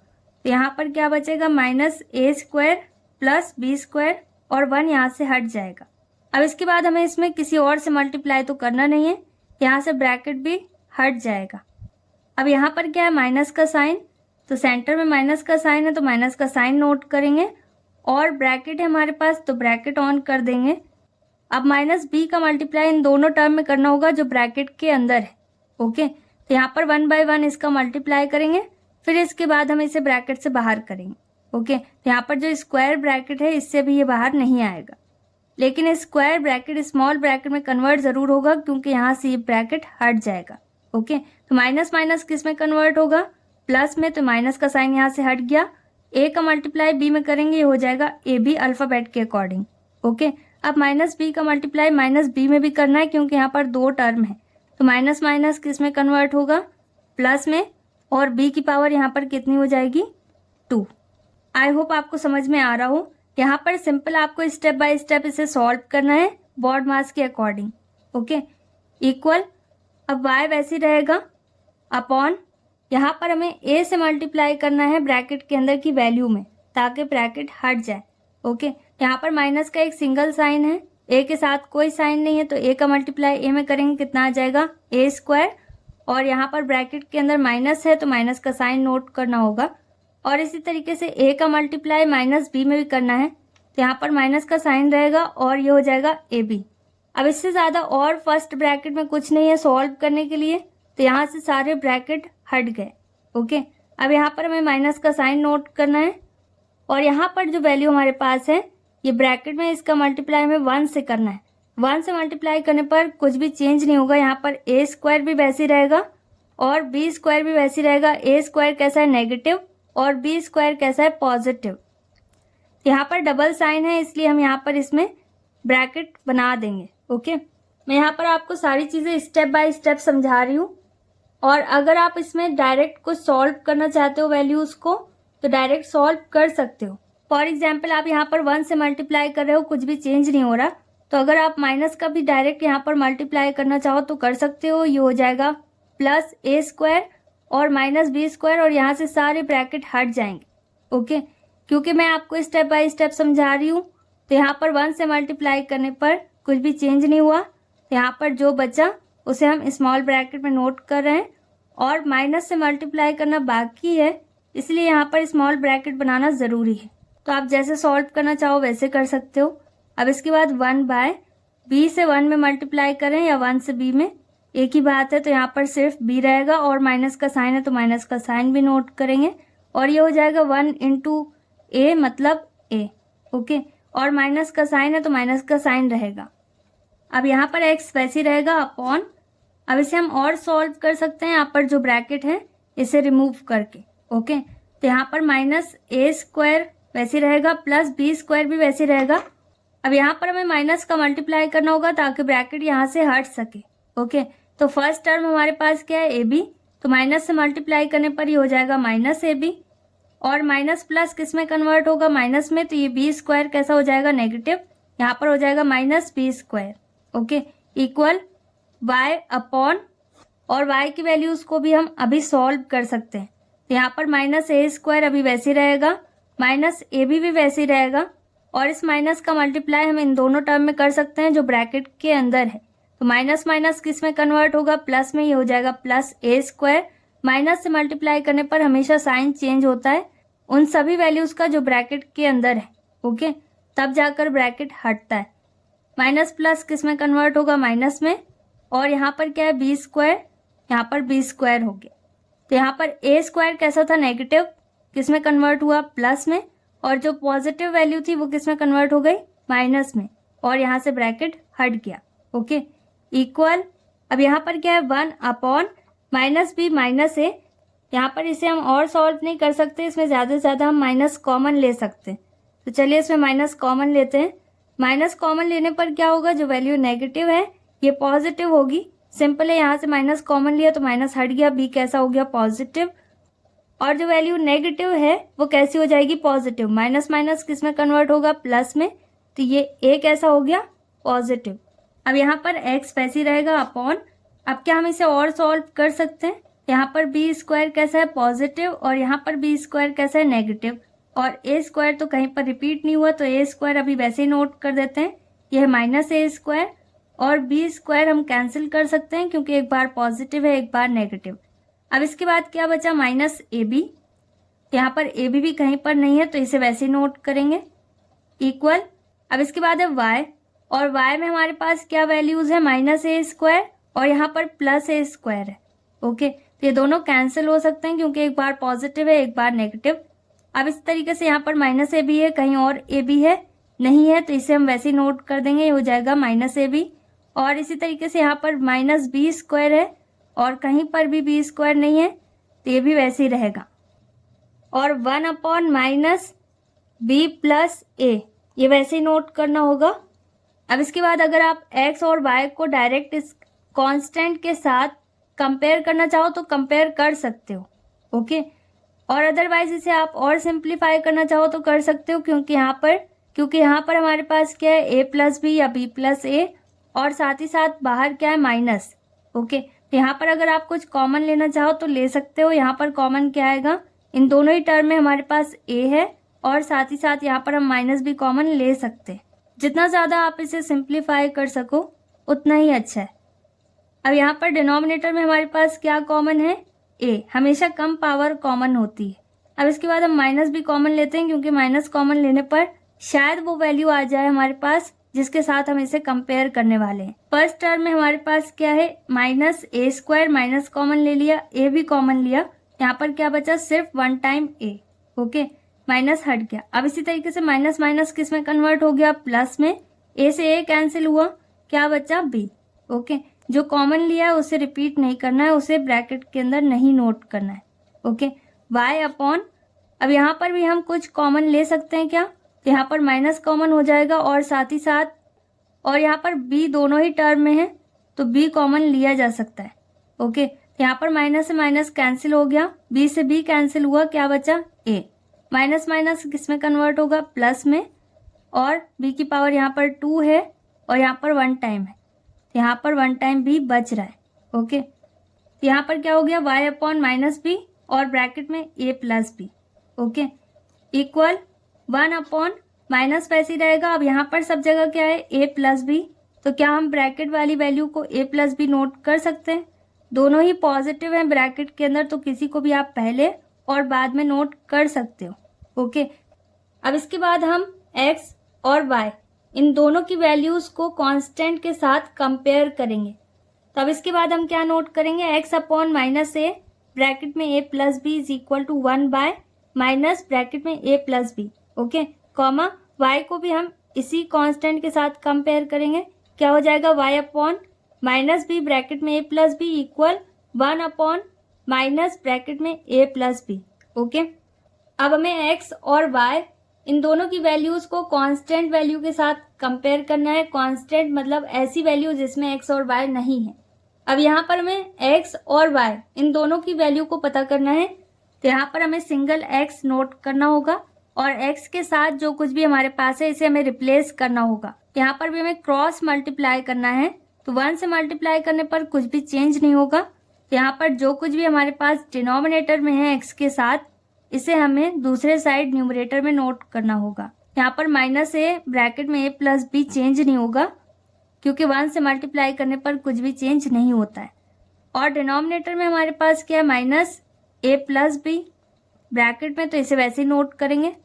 तो यहाँ पर क्या बचेगा, माइनस ए स्क्वायर प्लस बी स्क्वायर, और 1 यहाँ से हट जाएगा। अब इसके बाद हमें इसमें किसी और से मल्टीप्लाई तो करना नहीं है, यहाँ से ब्रैकेट भी हट जाएगा। अब यहाँ पर क्या है, माइनस का साइन, तो सेंटर में माइनस का साइन है तो माइनस का साइन नोट करेंगे, और ब्रैकेट है हमारे पास तो ब्रैकेट ऑन कर देंगे। अब माइनस बी का मल्टीप्लाई इन दोनों टर्म में करना होगा जो ब्रैकेट के अंदर है। ओके, तो यहाँ पर 1 बाय 1 इसका मल्टीप्लाई करेंगे, फिर इसके बाद हम इसे ब्रैकेट से बाहर करेंगे। ओके, तो यहाँ पर जो स्क्वायर ब्रैकेट है इससे भी ये बाहर नहीं आएगा, लेकिन स्क्वायर ब्रैकेट स्मॉल ब्रैकेट में कन्वर्ट ज़रूर होगा क्योंकि यहाँ से ये ब्रैकेट हट जाएगा। ओके, तो माइनस माइनस किस में कन्वर्ट होगा, प्लस में, तो माइनस का साइन यहाँ से हट गया। a का मल्टीप्लाई b में करेंगे, ये हो जाएगा ए बी अल्फ़ाबेट के अकॉर्डिंग। ओके, अब माइनस b का मल्टीप्लाई माइनस b में भी करना है क्योंकि यहाँ पर दो टर्म है, तो माइनस माइनस किस में कन्वर्ट होगा, प्लस में, और b की पावर यहाँ पर कितनी हो जाएगी 2। आई होप आपको समझ में आ रहा हो। यहाँ पर सिंपल आपको स्टेप बाय स्टेप इसे सॉल्व करना है बोर्ड मास के अकॉर्डिंग। ओके, इक्वल, अब y वैसे रहेगा अपॉन यहाँ पर हमें a से मल्टीप्लाई करना है ब्रैकेट के अंदर की वैल्यू में, ताकि ब्रैकेट हट जाए। ओके, यहाँ पर माइनस का एक सिंगल साइन है, a के साथ कोई साइन नहीं है, तो a का मल्टीप्लाई a में करेंगे कितना आ जाएगा a स्क्वायर, और यहाँ पर ब्रैकेट के अंदर माइनस है तो माइनस का साइन नोट करना होगा। और इसी तरीके से a का मल्टीप्लाई माइनस b में भी करना है, तो यहाँ पर माइनस का साइन रहेगा और ये हो जाएगा ab। अब इससे ज़्यादा और फर्स्ट ब्रैकेट में कुछ नहीं है सॉल्व करने के लिए, तो यहाँ से सारे ब्रैकेट हट गए। ओके, अब यहाँ पर हमें माइनस का साइन नोट करना है, और यहाँ पर जो वैल्यू हमारे पास है ये ब्रैकेट में इसका मल्टीप्लाई हमें 1 से करना है। 1 से मल्टीप्लाई करने पर कुछ भी चेंज नहीं होगा, यहाँ पर a स्क्वायर भी वैसे ही रहेगा और b स्क्वायर भी वैसे ही रहेगा। a स्क्वायर कैसा है नेगेटिव और b स्क्वायर कैसा है पॉजिटिव। यहाँ पर डबल साइन है इसलिए हम यहाँ पर इसमें ब्रैकेट बना देंगे। ओके, मैं यहाँ पर आपको सारी चीज़ें स्टेप बाय स्टेप समझा रही हूँ, और अगर आप इसमें डायरेक्ट कुछ सॉल्व करना चाहते हो वैल्यूज़ को तो डायरेक्ट सॉल्व कर सकते हो। फॉर एग्जाम्पल आप यहाँ पर 1 से मल्टीप्लाई कर रहे हो, कुछ भी चेंज नहीं हो रहा, तो अगर आप माइनस का भी डायरेक्ट यहाँ पर मल्टीप्लाई करना चाहो तो कर सकते हो। ये हो जाएगा प्लस a स्क्वायर और माइनस b स्क्वायर, और यहाँ से सारे ब्रैकेट हट जाएंगे। ओके, क्योंकि मैं आपको स्टेप बाय स्टेप समझा रही हूँ, तो यहाँ पर 1 से मल्टीप्लाई करने पर कुछ भी चेंज नहीं हुआ, तो यहाँ पर जो बचा उसे हम स्मॉल ब्रैकेट में नोट कर रहे हैं, और माइनस से मल्टीप्लाई करना बाकी है इसलिए यहाँ पर स्मॉल ब्रैकेट बनाना ज़रूरी है। तो आप जैसे सॉल्व करना चाहो वैसे कर सकते हो। अब इसके बाद 1/b से 1 में मल्टीप्लाई करें या 1 से b में, एक ही बात है, तो यहाँ पर सिर्फ b रहेगा, और माइनस का साइन है तो माइनस का साइन भी नोट करेंगे, और ये हो जाएगा 1 इंटू a मतलब a। ओके, और माइनस का साइन है तो माइनस का साइन रहेगा। अब यहाँ पर x वैसे ही रहेगा अपॉन, अब इसे हम और सॉल्व कर सकते हैं, यहाँ पर जो ब्रैकेट है इसे रिमूव करके। ओके, तो यहाँ पर माइनस a स्क्वायर वैसे रहेगा प्लस b स्क्वायर भी वैसे रहेगा। अब यहाँ पर हमें माइनस का मल्टीप्लाई करना होगा ताकि ब्रैकेट यहाँ से हट सके। ओके, तो फर्स्ट टर्म हमारे पास क्या है ab, तो माइनस से मल्टीप्लाई करने पर ये हो जाएगा माइनस ab, और माइनस प्लस किस में कन्वर्ट होगा माइनस में, तो ये b स्क्वायर कैसा हो जाएगा नेगेटिव, यहाँ पर हो जाएगा minus b square. Okay, equal y upon, और y की वैल्यूज को भी हम अभी सॉल्व कर सकते हैं, तो यहाँ पर माइनस a स्क्वायर अभी वैसे ही रहेगा, माइनस ab भी वैसे ही रहेगा, और इस माइनस का मल्टीप्लाई हम इन दोनों टर्म में कर सकते हैं जो ब्रैकेट के अंदर है, तो माइनस माइनस किस में कन्वर्ट होगा प्लस में, ये हो जाएगा प्लस a स्क्वायर। माइनस से मल्टीप्लाई करने पर हमेशा साइन चेंज होता है उन सभी वैल्यूज का जो ब्रैकेट के अंदर है। ओके, तब जाकर ब्रैकेट हटता है। माइनस प्लस किस में कन्वर्ट होगा माइनस में, और यहाँ पर क्या है b स्क्वायर, यहाँ पर b स्क्वायर हो गया, तो यहाँ पर a स्क्वायर कैसा था नेगेटिव, किस में कन्वर्ट हुआ प्लस में, और जो पॉजिटिव वैल्यू थी वो किस में कन्वर्ट हो गई माइनस में, और यहाँ से ब्रैकेट हट गया। ओके, इक्वल, अब यहाँ पर क्या है 1 upon minus b minus a, यहाँ पर इसे हम और सॉल्व नहीं कर सकते, इसमें ज़्यादा से ज़्यादा हम माइनस कॉमन ले सकते हैं, तो चलिए इसमें माइनस कॉमन लेते हैं। माइनस कॉमन लेने पर क्या होगा, जो वैल्यू नेगेटिव है ये पॉजिटिव होगी, सिंपल है, यहाँ से माइनस कॉमन लिया तो माइनस हट गया, b कैसा हो गया पॉजिटिव, और जो वैल्यू नेगेटिव है वो कैसी हो जाएगी पॉजिटिव, माइनस माइनस किस में कन्वर्ट होगा प्लस में, तो ये a कैसा हो गया पॉजिटिव। अब यहाँ पर x वैसे ही रहेगा अपॉन, अब क्या हम इसे और सॉल्व कर सकते हैं, यहाँ पर b स्क्वायर कैसा है पॉजिटिव, और यहाँ पर b स्क्वायर कैसा है नेगेटिव, और a स्क्वायर तो कहीं पर रिपीट नहीं हुआ, तो a स्क्वायर अभी वैसे ही नोट कर देते हैं, यह है माइनस a स्क्वायर, और b स्क्वायर हम कैंसिल कर सकते हैं क्योंकि एक बार पॉजिटिव है एक बार नेगेटिव। अब इसके बाद क्या बचा माइनस ab, यहाँ पर ab भी कहीं पर नहीं है तो इसे वैसे ही नोट करेंगे, इक्वल, अब इसके बाद है y, और y में हमारे पास क्या वैल्यूज है माइनस a स्क्वायर और यहाँ पर प्लस a स्क्वायर है। ओके, तो ये दोनों कैंसिल हो सकते हैं क्योंकि एक बार पॉजिटिव है एक बार नेगेटिव। अब इस तरीके से यहाँ पर माइनस ab है, कहीं और ab है नहीं है तो इसे हम वैसे ही नोट कर देंगे, ये हो जाएगा माइनस ab, और इसी तरीके से यहाँ पर माइनस b स्क्वायर है और कहीं पर भी b स्क्वायर नहीं है तो ये भी वैसे ही रहेगा, और 1 upon minus b plus a ये वैसे ही नोट करना होगा। अब इसके बाद अगर आप x और y को डायरेक्ट इस कांस्टेंट के साथ कंपेयर करना चाहो तो कंपेयर कर सकते हो। ओके, और अदरवाइज इसे आप और सिंप्लीफाई करना चाहो तो कर सकते हो, क्योंकि यहाँ पर हमारे पास क्या है a प्लस बी या b प्लस a, और साथ ही साथ बाहर क्या है माइनस। ओके, यहाँ पर अगर आप कुछ कॉमन लेना चाहो तो ले सकते हो। यहाँ पर कॉमन क्या आएगा, इन दोनों ही टर्म में हमारे पास a है और साथ ही साथ यहाँ पर हम माइनस भी कॉमन ले सकते हैं। जितना ज़्यादा आप इसे सिंप्लीफाई कर सको उतना ही अच्छा है। अब यहाँ पर डिनोमिनेटर में हमारे पास क्या कॉमन है, a। हमेशा कम पावर कॉमन होती है। अब इसके बाद हम माइनस भी कॉमन लेते हैं, क्योंकि माइनस कॉमन लेने पर शायद वो वैल्यू आ जाए हमारे पास जिसके साथ हम इसे कंपेयर करने वाले हैं। फर्स्ट टर्म में हमारे पास क्या है, minus a square, minus common ले लिया, a भी कॉमन लिया, यहाँ पर क्या बचा, सिर्फ one time a। Okay, minus हट गया। अब इसी तरीके से माइनस माइनस किस में कन्वर्ट हो गया, प्लस में। a से a कैंसिल हुआ, क्या बचा, b। ओके, जो कॉमन लिया है उसे रिपीट नहीं करना है, उसे ब्रैकेट के अंदर नहीं नोट करना है। ओके, y अपॉन, अब यहाँ पर भी हम कुछ कॉमन ले सकते हैं क्या, तो यहाँ पर माइनस कॉमन हो जाएगा और साथ ही साथ, और यहाँ पर b दोनों ही टर्म में है तो b कॉमन लिया जा सकता है। ओके, यहाँ पर माइनस से माइनस कैंसिल हो गया, b से b कैंसिल हुआ, क्या बचा, a। माइनस माइनस किस में कन्वर्ट होगा, प्लस में, और b की पावर यहाँ पर 2 है और यहाँ पर वन टाइम है, यहाँ पर वन टाइम b बच रहा है। ओके, यहाँ पर क्या हो गया, y अपॉन माइनस b और ब्रैकेट में a plus b। Okay, equal 1 upon minus वैसे ही रहेगा। अब यहाँ पर सब जगह क्या है, a प्लस बी, तो क्या हम ब्रैकेट वाली वैल्यू को a प्लस बी नोट कर सकते हैं। दोनों ही पॉजिटिव हैं ब्रैकेट के अंदर, तो किसी को भी आप पहले और बाद में नोट कर सकते हो। ओके, अब इसके बाद हम x और y इन दोनों की वैल्यूज को कांस्टेंट के साथ कंपेयर करेंगे। तो अब इसके बाद हम क्या नोट करेंगे, x upon minus A bracket में a plus B is equal to 1 by minus bracket में a plus B. Okay, comma y को भी हम इसी कांस्टेंट के साथ कंपेयर करेंगे। क्या हो जाएगा, y upon minus B bracket में a plus B equal 1 upon minus bracket में a प्लस बी। ओके, अब हमें x और y इन दोनों की वैल्यूज को कांस्टेंट वैल्यू के साथ कंपेयर करना है। कांस्टेंट मतलब ऐसी वैल्यू जिसमें x और y नहीं है। अब यहाँ पर हमें x और y इन दोनों की वैल्यू को पता करना है, तो यहाँ पर हमें सिंगल x नोट करना होगा और x के साथ जो कुछ भी हमारे पास है इसे हमें रिप्लेस करना होगा। यहाँ पर भी हमें क्रॉस मल्टीप्लाई करना है, तो 1 से मल्टीप्लाई करने पर कुछ भी चेंज नहीं होगा। यहाँ पर जो कुछ भी हमारे पास डिनोमिनेटर में है x के साथ, इसे हमें दूसरे साइड न्यूमरेटर में नोट करना होगा। यहाँ पर माइनस a ब्रैकेट में a प्लस बी चेंज नहीं होगा, क्योंकि 1 से मल्टीप्लाई करने पर कुछ भी चेंज नहीं होता है। और डिनोमिनेटर में हमारे पास क्या है, minus a plus B bracket में, तो इसे वैसे ही नोट करेंगे।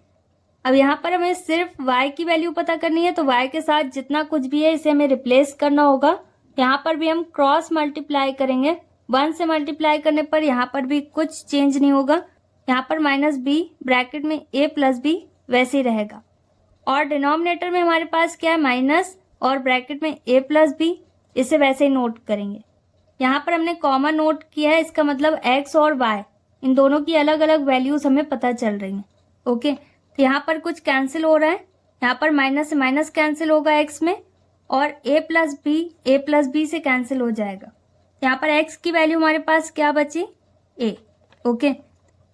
अब यहाँ पर हमें सिर्फ y की वैल्यू पता करनी है, तो y के साथ जितना कुछ भी है इसे हमें रिप्लेस करना होगा। यहाँ पर भी हम क्रॉस मल्टीप्लाई करेंगे, 1 से मल्टीप्लाई करने पर यहाँ पर भी कुछ चेंज नहीं होगा। यहाँ पर माइनस b ब्रैकेट में a प्लस बी वैसे ही रहेगा। और डिनोमिनेटर में हमारे पास क्या है, माइनस और ब्रैकेट में a प्लस बी, इसे वैसे ही नोट करेंगे। यहाँ पर हमने कॉमन नोट किया है, इसका मतलब x और y इन दोनों की अलग अलग वैल्यूज हमें पता चल रही हैं। ओके, तो यहाँ पर कुछ कैंसिल हो रहा है, यहाँ पर माइनस से माइनस कैंसिल होगा x में, और a प्लस बी से कैंसिल हो जाएगा। यहाँ पर x की वैल्यू हमारे पास क्या बची, a। ओके,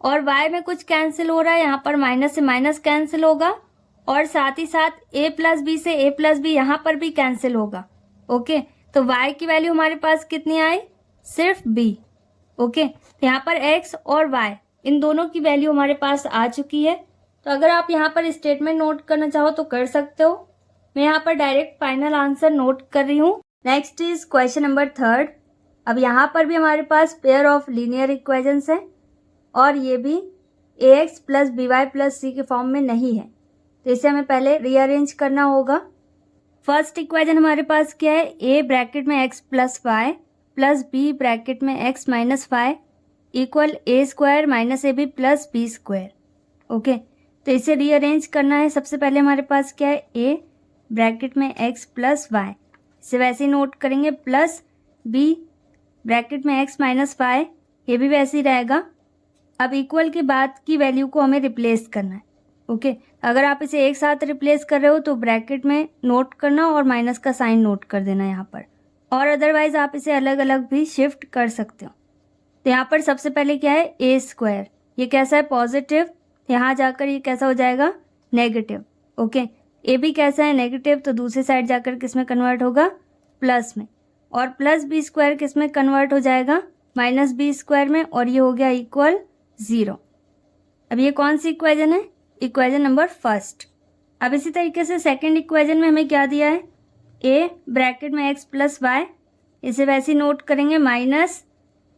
और y में कुछ कैंसिल हो रहा है, यहाँ पर माइनस से माइनस कैंसिल होगा और साथ ही साथ a प्लस बी से a प्लस बी यहाँ पर भी कैंसिल होगा। ओके, तो y की वैल्यू हमारे पास कितनी आई, सिर्फ b। ओके, तो यहाँ पर x और y इन दोनों की वैल्यू हमारे पास आ चुकी है। तो अगर आप यहाँ पर स्टेटमेंट नोट करना चाहो तो कर सकते हो। मैं यहाँ पर डायरेक्ट फाइनल आंसर नोट कर रही हूँ। Next is question number 3। अब यहाँ पर भी हमारे पास पेयर ऑफ लीनियर इक्वेशंस है और ये भी ax plus B Y plus c के फॉर्म में नहीं है, तो इसे हमें पहले रीअरेंज करना होगा। फर्स्ट इक्वेशन हमारे पास क्या है, a ब्रैकेट में x प्लस वाई प्लस b ब्रैकेट में x minus Y equal a square minus A B plus B square. Okay, तो इसे रीअरेंज करना है। सबसे पहले हमारे पास क्या है, a ब्रैकेट में x प्लस वाई, इसे वैसे ही नोट करेंगे, प्लस b ब्रैकेट में x माइनस वाई, ये भी वैसे ही रहेगा। अब इक्वल के बाद की वैल्यू को हमें रिप्लेस करना है। ओके, अगर आप इसे एक साथ रिप्लेस कर रहे हो तो ब्रैकेट में नोट करना और माइनस का साइन नोट कर देना यहाँ पर, और अदरवाइज आप इसे अलग अलग भी शिफ्ट कर सकते हो। तो यहाँ पर सबसे पहले क्या है, a स्क्वायर, ये कैसा है, पॉजिटिव, यहाँ जाकर ये कैसा हो जाएगा, नेगेटिव। ओके, a भी कैसा है, नेगेटिव, तो दूसरी साइड जाकर किस में कन्वर्ट होगा, प्लस में। और प्लस बी स्क्वायर किस में कन्वर्ट हो जाएगा, माइनस बी स्क्वायर में, और ये हो गया इक्वल 0। अब ये कौन सी इक्वेशन है, इक्वेशन नंबर फर्स्ट। अब इसी तरीके से सेकंड इक्वेशन में हमें क्या दिया है, a ब्रैकेट में x प्लस वाई, इसे वैसे ही नोट करेंगे, माइनस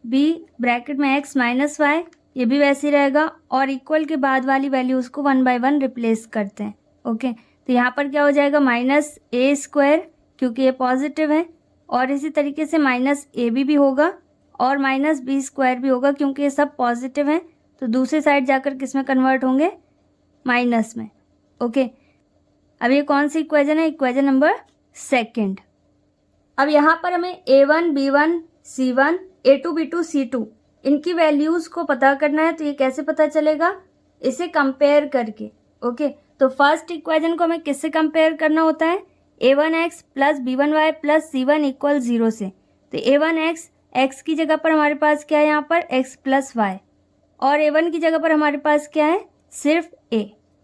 b ब्रैकेट में x माइनस वाई, ये भी वैसे ही रहेगा, और इक्वल के बाद वाली वैल्यूज को 1 बाय 1 रिप्लेस करते हैं। ओके, तो यहाँ पर क्या हो जाएगा, माइनस a स्क्वायर, क्योंकि ये पॉजिटिव है, और इसी तरीके से माइनस ab भी होगा और माइनस b स्क्वायर भी होगा, क्योंकि ये सब पॉजिटिव हैं, तो दूसरी साइड जाकर किस में कन्वर्ट होंगे, माइनस में। ओके, अब ये कौन सी इक्वेशन है, इक्वेशन नंबर सेकंड। अब यहाँ पर हमें a1 b1 c1 a2 b2 c2 इनकी वैल्यूज को पता करना है। तो ये कैसे पता चलेगा, इसे कंपेयर करके। ओके, तो फर्स्ट इक्वेशन को हमें किससे कंपेयर करना होता है, a1x plus b1y plus c1 equal 0 से। तो a1x, x की जगह पर हमारे पास क्या है, यहाँ पर x प्लस वाई, और a1 की जगह पर हमारे पास क्या है, सिर्फ a।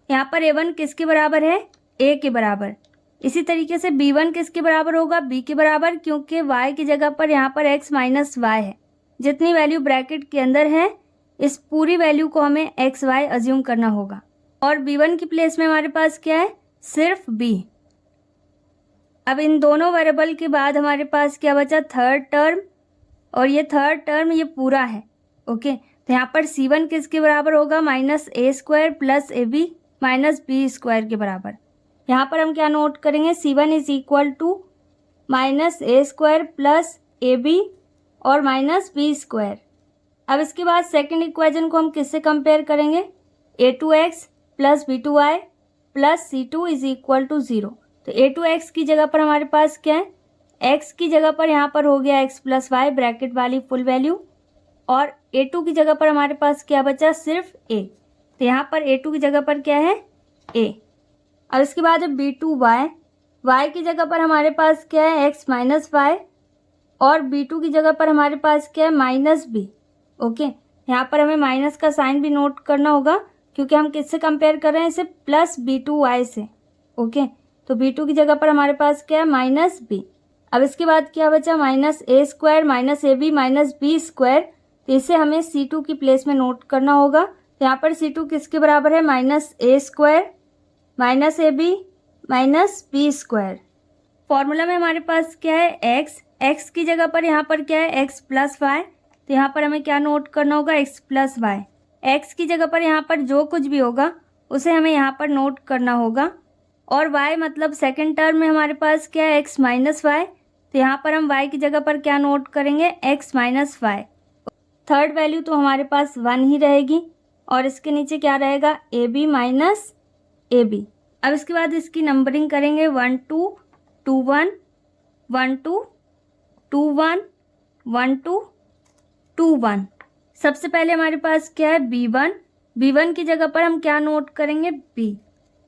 यहाँ पर a1 किसके बराबर है, a के बराबर। इसी तरीके से b1 किसके बराबर होगा, b के बराबर, क्योंकि y की जगह पर यहाँ पर x माइनस वाई है। जितनी वैल्यू ब्रैकेट के अंदर है, इस पूरी वैल्यू को हमें एक्स वाई अज्यूम करना होगा, और b1 की प्लेस में हमारे पास क्या है, सिर्फ b। अब इन दोनों वेरिएबल के बाद हमारे पास क्या बचा, थर्ड टर्म, और ये थर्ड टर्म ये पूरा है। ओके, तो यहाँ पर c1 किसके बराबर होगा, minus a square plus ab minus b square के बराबर। यहाँ पर हम क्या नोट करेंगे, c1 is equal to minus a square plus ab और माइनस b स्क्वायर। अब इसके बाद सेकंड इक्वेशन को हम किससे कंपेयर करेंगे, a2x plus b2y plus c2 is equal to 0। तो a2x की जगह पर हमारे पास क्या है, x की जगह पर यहाँ पर हो गया x प्लस वाई ब्रैकेट वाली फुल वैल्यू, और a2 की जगह पर हमारे पास क्या बचा, सिर्फ a। तो यहाँ पर a2 की जगह पर क्या है, a। अब इसके बाद है b2y, y की जगह पर हमारे पास क्या है, x माइनस वाई, और b2 की जगह पर हमारे पास क्या है, माइनस b। ओके, यहाँ पर हमें माइनस का साइन भी नोट करना होगा, क्योंकि हम किससे कंपेयर कर रहे हैं, इसे प्लस b2y से। ओके, तो b2 की जगह पर हमारे पास क्या है, माइनस b। अब इसके बाद क्या बचा, minus a square minus ab minus b square. तो इसे हमें c2 की प्लेस में नोट करना होगा। तो यहाँ पर c2 किसके बराबर है, minus a square minus ab minus b square. Formula में हमारे पास क्या है, x की जगह पर यहाँ पर क्या है, x प्लस वाई। तो यहाँ पर हमें क्या नोट करना होगा, x प्लस वाई। x की जगह पर यहाँ पर जो कुछ भी होगा उसे हमें यहाँ पर नोट करना होगा, और y मतलब सेकंड टर्म में हमारे पास क्या है, x माइनस वाई। तो यहाँ पर हम y की जगह पर क्या नोट करेंगे, x minus Y. Third value तो हमारे पास 1 ही रहेगी, और इसके नीचे क्या रहेगा, ab माइनस ab। अब इसके बाद इसकी नंबरिंग करेंगे, 1 2 2 1 1 2 2 1 1 2 2 1। सबसे पहले हमारे पास क्या है, b1 की जगह पर हम क्या नोट करेंगे, b।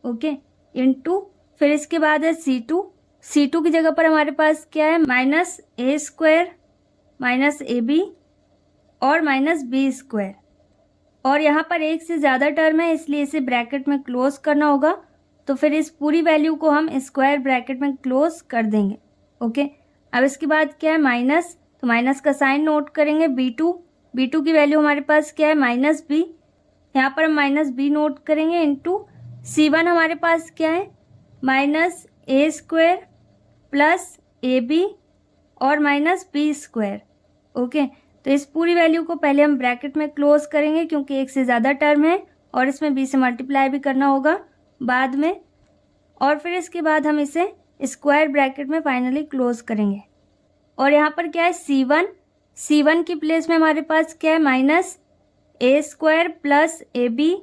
ओके, इनटू, फिर इसके बाद है c2 की जगह पर हमारे पास क्या है, minus a square minus ab और माइनस b स्क्वायर। और यहाँ पर एक से ज़्यादा टर्म है, इसलिए इसे ब्रैकेट में क्लोज करना होगा। तो फिर इस पूरी वैल्यू को हम स्क्वायर ब्रैकेट में क्लोज कर देंगे। ओके, अब इसके बाद क्या है, माइनस, तो माइनस का साइन नोट करेंगे, b2 की वैल्यू हमारे पास क्या है, माइनस b। यहाँ पर हम माइनस b नोट करेंगे, इनटू c1 हमारे पास क्या है, minus a square plus ab और माइनस b स्क्वायर। ओके, तो इस पूरी वैल्यू को पहले हम ब्रैकेट में क्लोज करेंगे, क्योंकि एक से ज़्यादा टर्म है और इसमें b से मल्टीप्लाई भी करना होगा बाद में, और फिर इसके बाद हम इसे स्क्वायर ब्रैकेट में फाइनली क्लोज करेंगे। और यहाँ पर क्या है, c1 की प्लेस में हमारे पास क्या है, minus a square plus ab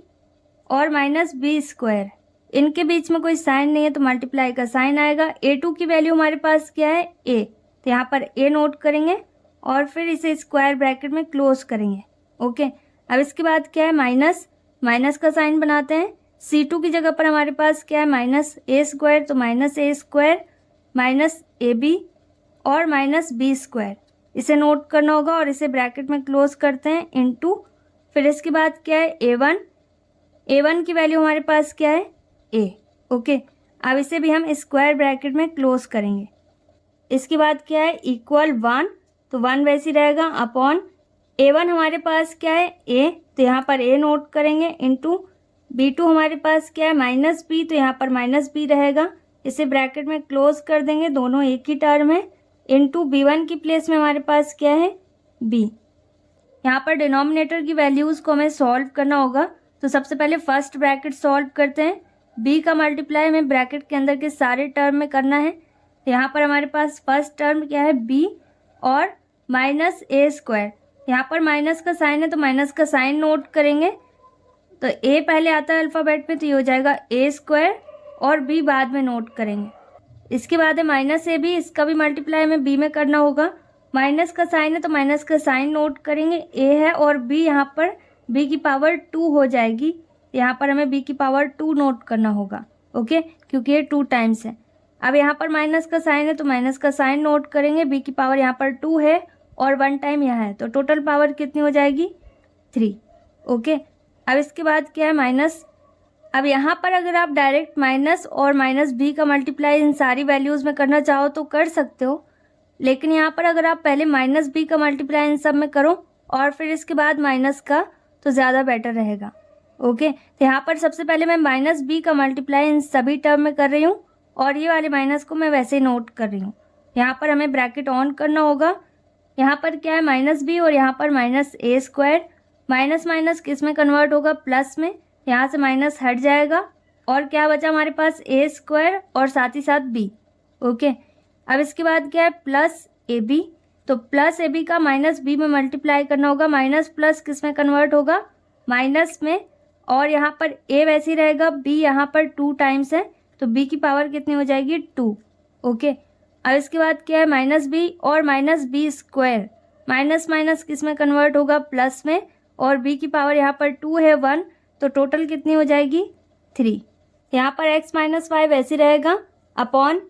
और माइनस b स्क्वायर। इनके बीच में कोई साइन नहीं है तो मल्टीप्लाई का साइन आएगा। a2 की वैल्यू हमारे पास क्या है, a। तो यहाँ पर a नोट करेंगे और फिर इसे स्क्वायर ब्रैकेट में क्लोज करेंगे। ओके, अब इसके बाद क्या है, माइनस का साइन बनाते हैं। c2 की जगह पर हमारे पास क्या है, माइनस a स्क्वायर, तो minus a square minus ab और माइनस b स्क्वायर, इसे नोट करना होगा और इसे ब्रैकेट में क्लोज करते हैं, इनटू, फिर इसके बाद क्या है, a1 की वैल्यू हमारे पास क्या है, a। ओके, अब इसे भी हम स्क्वायर ब्रैकेट में क्लोज करेंगे। इसके बाद क्या है इक्वल 1, तो 1 वैसे ही रहेगा अपॉन A1 हमारे पास क्या है A, तो यहाँ पर A नोट करेंगे इंटू B2 हमारे पास क्या है माइनस B, तो यहाँ पर माइनस B रहेगा, इसे ब्रैकेट में क्लोज कर देंगे, दोनों एक ही टर्म है, इंटू B1 की प्लेस में हमारे पास क्या है B। यहाँ पर डिनोमिनेटर की वैल्यूज़ को हमें सॉल्व करना होगा, तो सबसे पहले फर्स्ट ब्रैकेट सॉल्व करते हैं। B का मल्टीप्लाई हमें ब्रैकेट के अंदर के सारे टर्म में करना है, तो यहाँ पर हमारे पास फर्स्ट टर्म क्या है B और माइनस A स्क्वायर, यहाँ पर माइनस का साइन है तो माइनस का साइन नोट करेंगे, तो A पहले आता है अल्फ़ाबेट में, तो ये हो जाएगा A स्क्वायर और B बाद में नोट करेंगे। इसके बाद है माइनस AB, इसका भी मल्टीप्लाई हमें B में करना होगा, माइनस का साइन है तो माइनस का साइन नोट करेंगे, A है और B यहाँ पर B की पावर 2 हो जाएगी, यहाँ पर हमें B की पावर 2 नोट करना होगा, ओके, क्योंकि ये 2 टाइम्स है। अब यहाँ पर माइनस का साइन है तो माइनस का साइन नोट करेंगे, B की पावर यहाँ पर 2 है और 1 टाइम यहाँ है, तो टोटल पावर कितनी हो जाएगी 3, ओके। अब इसके बाद क्या है माइनस, अब यहाँ पर अगर आप डायरेक्ट माइनस और माइनस B का मल्टीप्लाई इन सारी वैल्यूज़ में करना चाहो तो कर सकते हो, लेकिन यहाँ पर अगर आप पहले माइनस B का मल्टीप्लाई इन सब में करो और फिर इसके बाद माइनस का, तो ज़्यादा बेटर रहेगा, ओके। तो यहाँ पर सबसे पहले मैं माइनस B का मल्टीप्लाई इन सभी टर्म में कर रही हूँ और ये वाले माइनस को मैं वैसे ही नोट कर रही हूँ। यहाँ पर हमें ब्रैकेट ऑन करना होगा, यहाँ पर क्या है माइनस B और यहाँ पर minus A square, minus minus किस में कन्वर्ट होगा प्लस में, यहाँ से माइनस हट जाएगा और क्या बचा हमारे पास A स्क्वायर और साथ ही साथ B, ओके। अब इसके बाद क्या है प्लस AB, तो प्लस AB का माइनस B में मल्टीप्लाई करना होगा, माइनस प्लस किस में कन्वर्ट होगा माइनस में, और यहाँ पर A वैसे ही रहेगा, B यहाँ पर 2 टाइम्स है तो B की पावर कितनी हो जाएगी 2, ओके। अब इसके बाद क्या है माइनस B और minus B square, minus minus किस में कन्वर्ट होगा प्लस में, और B की पावर यहाँ पर 2 है 1, तो टोटल कितनी हो जाएगी 3। यहाँ पर x माइनस वाई वैसे रहेगा अपॉन,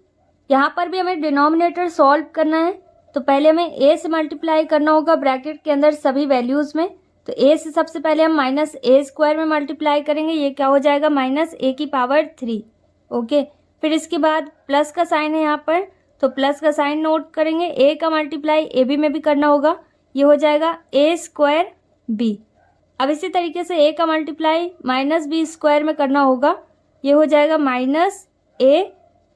यहाँ पर भी हमें डिनोमिनेटर सॉल्व करना है, तो पहले हमें A से मल्टीप्लाई करना होगा ब्रैकेट के अंदर सभी वैल्यूज़ में, तो A से सबसे पहले हम माइनस A स्क्वायर में मल्टीप्लाई करेंगे, ये क्या हो जाएगा माइनस A की पावर 3, ओके। फिर इसके बाद प्लस का साइन है यहाँ पर, तो प्लस का साइन नोट करेंगे, A का मल्टीप्लाई AB में भी करना होगा, ये हो जाएगा A स्क्वायर B। अब इसी तरीके से A का मल्टीप्लाई माइनस B स्क्वायर में करना होगा, ये हो जाएगा माइनस A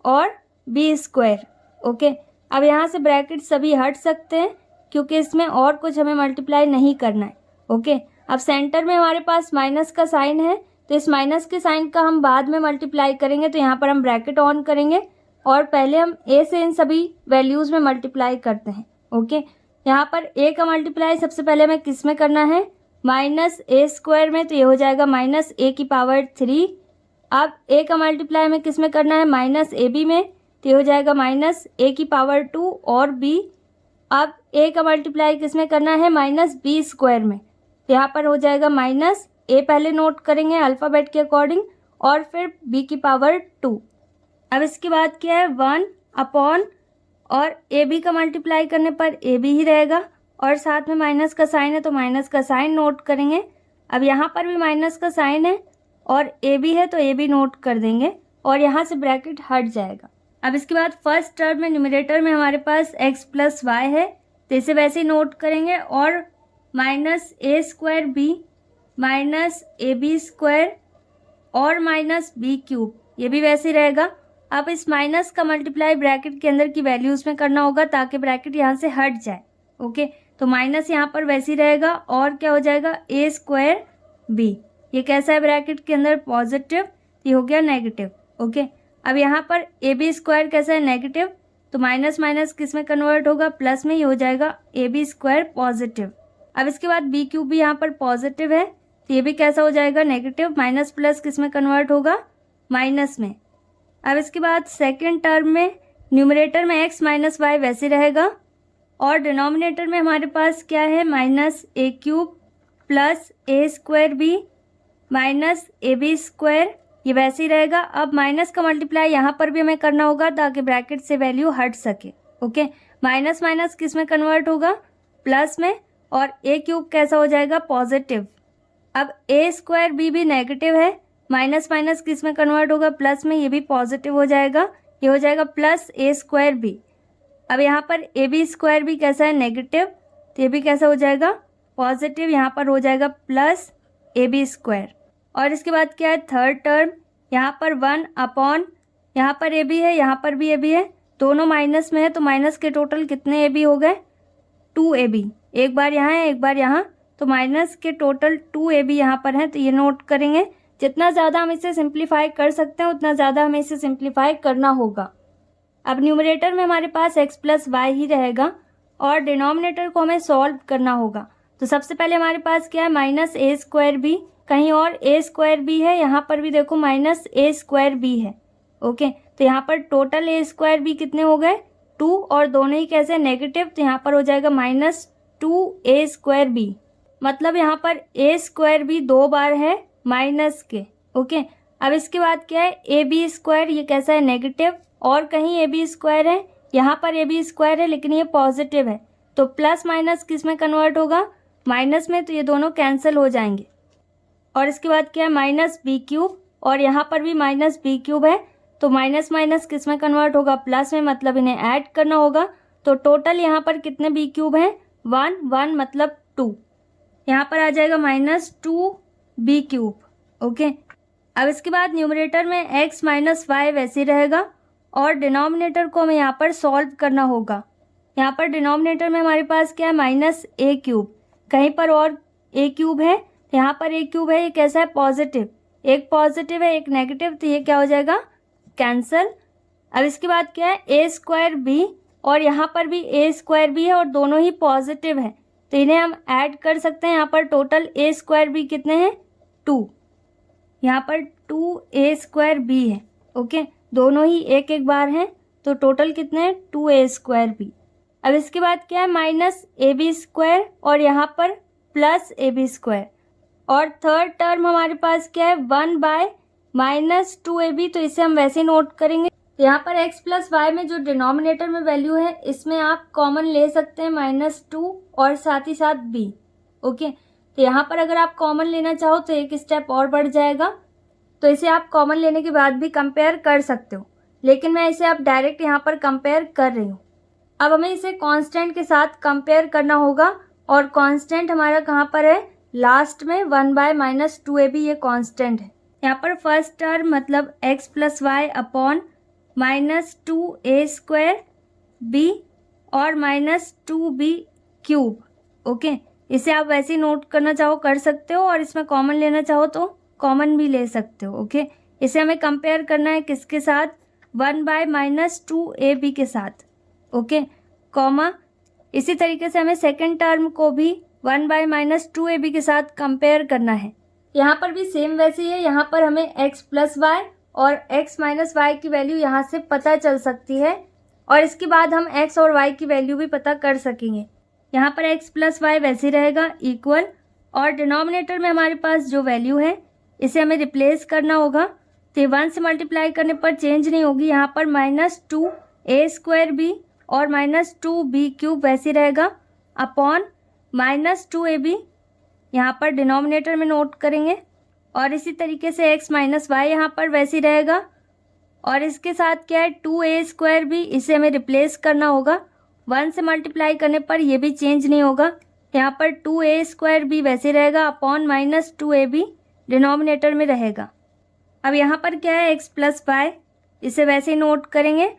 और B स्क्वायर, ओके। अब यहाँ से ब्रैकेट सभी हट सकते हैं क्योंकि इसमें और कुछ हमें मल्टीप्लाई नहीं करना है, ओके। अब सेंटर में हमारे पास माइनस का साइन है, तो इस माइनस के साइन का हम बाद में मल्टीप्लाई करेंगे, तो यहाँ पर हम ब्रैकेट ऑन करेंगे और पहले हम A से इन सभी वैल्यूज़ में मल्टीप्लाई करते हैं, ओके। यहाँ पर A का मल्टीप्लाई सबसे पहले हमें किस में करना है माइनस A स्क्वायर में, तो ये हो जाएगा माइनस A की पावर 3। अब A का मल्टीप्लाई हमें किस में करना है माइनस AB में, तो ये हो जाएगा माइनस A की पावर 2 और B। अब A का मल्टीप्लाई किस में करना है माइनस B स्क्वायर में, तो यहाँ पर हो जाएगा माइनस A पहले नोट करेंगे अल्फ़ाबेट के अकॉर्डिंग और फिर B की पावर 2। अब इसके बाद क्या है 1 अपॉन, और AB का मल्टीप्लाई करने पर AB ही रहेगा और साथ में माइनस का साइन है तो माइनस का साइन नोट करेंगे। अब यहाँ पर भी माइनस का साइन है और AB है तो AB नोट कर देंगे और यहाँ से ब्रैकेट हट जाएगा। अब इसके बाद फर्स्ट टर्म में न्यूमरेटर में हमारे पास x प्लस वाई है, तो इसे वैसे ही नोट करेंगे, और minus A square B minus AB square और माइनस B क्यूब, ये भी वैसे ही रहेगा। अब इस माइनस का मल्टीप्लाई ब्रैकेट के अंदर की वैल्यूज़ में करना होगा ताकि ब्रैकेट यहाँ से हट जाए, ओके। तो माइनस यहाँ पर वैसे ही रहेगा और क्या हो जाएगा A स्क्वायर B, ये कैसा है ब्रैकेट के अंदर पॉजिटिव, ये हो गया नेगेटिव, ओके। अब यहाँ पर AB स्क्वायर कैसा है नेगेटिव, तो माइनस माइनस किस में कन्वर्ट होगा प्लस में, ये हो जाएगा AB स्क्वायर पॉजिटिव। अब इसके बाद B क्यूब भी यहाँ पर पॉजिटिव है, तो ये भी कैसा हो जाएगा नेगेटिव, माइनस प्लस किस में कन्वर्ट होगा माइनस में। अब इसके बाद सेकेंड टर्म में न्यूमरेटर में x माइनस वाई वैसे रहेगा और डिनोमिनेटर में हमारे पास क्या है minus A cube plus A square B minus AB square, ये वैसे ही रहेगा। अब माइनस का मल्टीप्लाई यहाँ पर भी हमें करना होगा ताकि ब्रैकेट से वैल्यू हट सके, ओके। माइनस माइनस किस में कन्वर्ट होगा प्लस में, और A क्यूब कैसा हो जाएगा पॉजिटिव। अब A स्क्वायर B भी नेगेटिव है, माइनस माइनस किस में कन्वर्ट होगा प्लस में, ये भी पॉजिटिव हो जाएगा, ये हो जाएगा प्लस A स्क्वायर B। अब यहाँ पर ए बी स्क्वायर भी कैसा है, नेगेटिव, तो ये भी कैसा हो जाएगा, पॉजिटिव, यहाँ पर हो जाएगा प्लस ए बी स्क्वायर। और इसके बाद क्या है, थर्ड टर्म, यहाँ पर 1 अपॉन, यहाँ पर ए बी है, यहाँ पर भी ए बी है, दोनों माइनस में है, तो माइनस के टोटल कितने ए बी हो गए, 2 ए बी। एक बार यहाँ है, एक बार यहाँ, तो माइनस के टोटल 2 ए बी यहाँ पर है, तो ये नोट करेंगे। जितना ज़्यादा हम इसे सिंप्लीफाई कर सकते हैं उतना ज़्यादा हमें इसे सिंप्लीफाई करना होगा। अब न्यूमरेटर में हमारे पास x प्लस वाई ही रहेगा और डिनोमिनेटर को हमें सॉल्व करना होगा। तो सबसे पहले हमारे पास क्या है, माइनस ए स्क्वायर बी, कहीं और ए स्क्वायर बी है, यहाँ पर भी देखो माइनस ए स्क्वायर बी है। ओके, तो यहाँ पर टोटल ए स्क्वायर बी कितने हो गए, 2, और दोनों ही कैसे, नेगेटिव, तो यहाँ पर हो जाएगा -2 ए स्क्वायर बी। मतलब यहाँ पर ए स्क्वायर बी 2 बार है माइनस के। ओके, अब इसके बाद क्या है, ए बी स्क्वायर, ये कैसा है, नेगेटिव, और कहीं ए बी स्क्वायर है, यहाँ पर ए बी स्क्वायर है लेकिन ये पॉजिटिव है, तो प्लस माइनस किस में कन्वर्ट होगा, माइनस में, तो ये दोनों कैंसिल हो जाएंगे। और इसके बाद क्या है, माइनस बी क्यूब, और यहाँ पर भी माइनस बी क्यूब है, तो माइनस माइनस किस में कन्वर्ट होगा, प्लस में, मतलब इन्हें ऐड करना होगा। तो टोटल यहाँ पर कितने बी क्यूब हैं, 1 1 मतलब 2, यहाँ पर आ जाएगा -2 बी क्यूब। ओके, अब इसके बाद न्यूमरेटर में x माइनस वाई वैसे रहेगा और डिनोमिनेटर को हमें यहाँ पर सॉल्व करना होगा। यहाँ पर डिनोमिनेटर में हमारे पास क्या है, माइनस ए क्यूब, कहीं पर और ए क्यूब है, यहाँ पर ए क्यूब है, ये कैसा है, पॉजिटिव, एक पॉजिटिव है एक नेगेटिव, तो ये क्या हो जाएगा, कैंसल। अब इसके बाद क्या है, ए स्क्वायर बी, और यहाँ पर भी ए स्क्वायर बी है और दोनों ही पॉजिटिव है, तो इन्हें हम ऐड कर सकते हैं। यहाँ पर टोटल ए स्क्वायर बी कितने हैं, 2, यहाँ पर 2 ए स्क्वायर बी है। ओके, दोनों ही एक एक बार हैं, तो टोटल कितने हैं, 2 ए स्क्वायर बी। अब इसके बाद क्या है, माइनस ए बी स्क्वायर, और यहाँ पर प्लस ए बी स्क्वायर, और थर्ड टर्म हमारे पास क्या है, 1/-2 ए बी, तो इसे हम वैसे नोट करेंगे। यहाँ पर x प्लस वाई में जो डिनोमिनेटर में वैल्यू है, इसमें आप कॉमन ले सकते हैं -2 और साथ ही साथ b। ओके, तो यहाँ पर अगर आप कॉमन लेना चाहो तो एक स्टेप और बढ़ जाएगा, तो इसे आप कॉमन लेने के बाद भी कंपेयर कर सकते हो, लेकिन मैं इसे अब डायरेक्ट यहाँ पर कंपेयर कर रही हूँ। अब हमें इसे कांस्टेंट के साथ कंपेयर करना होगा, और कांस्टेंट हमारा कहाँ पर है, लास्ट में 1/-2 ए बी, ये कांस्टेंट है। यहाँ पर फर्स्ट टर्म मतलब x प्लस वाई अपॉन -2 ए स्क्वायर बी और -2 बी क्यूब। ओके, इसे आप वैसे ही नोट करना चाहो कर सकते हो, और इसमें कॉमन लेना चाहो तो कॉमन भी ले सकते हो। ओके, इसे हमें कंपेयर करना है किसके साथ, 1/-2 ए बी के साथ। ओके, कॉमा, इसी तरीके से हमें सेकेंड टर्म को भी 1/-2 ए बी के साथ कंपेयर करना है। यहाँ पर भी सेम वैसे ही है, यहाँ पर हमें x प्लस वाई और x माइनस वाई की वैल्यू यहाँ से पता चल सकती है, और इसके बाद हम x और y की वैल्यू भी पता कर सकेंगे। यहाँ पर x प्लस वाई वैसे रहेगा इक्वल, और डिनोमिनेटर में हमारे पास जो वैल्यू है इसे हमें रिप्लेस करना होगा, तो 1 से मल्टीप्लाई करने पर चेंज नहीं होगी। यहाँ पर -2 ए स्क्वायर बी और -2 बी क्यूब वैसे रहेगा अपॉन -2 ए बी, यहाँ पर डिनोमिनेटर में नोट करेंगे, और इसी तरीके से x माइनस वाई यहाँ पर वैसे रहेगा, और इसके साथ क्या है, 2 ए स्क्वायर बी, इसे हमें रिप्लेस करना होगा। 1 से मल्टीप्लाई करने पर ये भी चेंज नहीं होगा, यहाँ पर 2 ए स्क्वायर बी वैसे रहेगा अपॉन -2 ए बी डिनोमिनेटर में रहेगा। अब यहाँ पर क्या है, x प्लस वाई, इसे वैसे ही नोट करेंगे।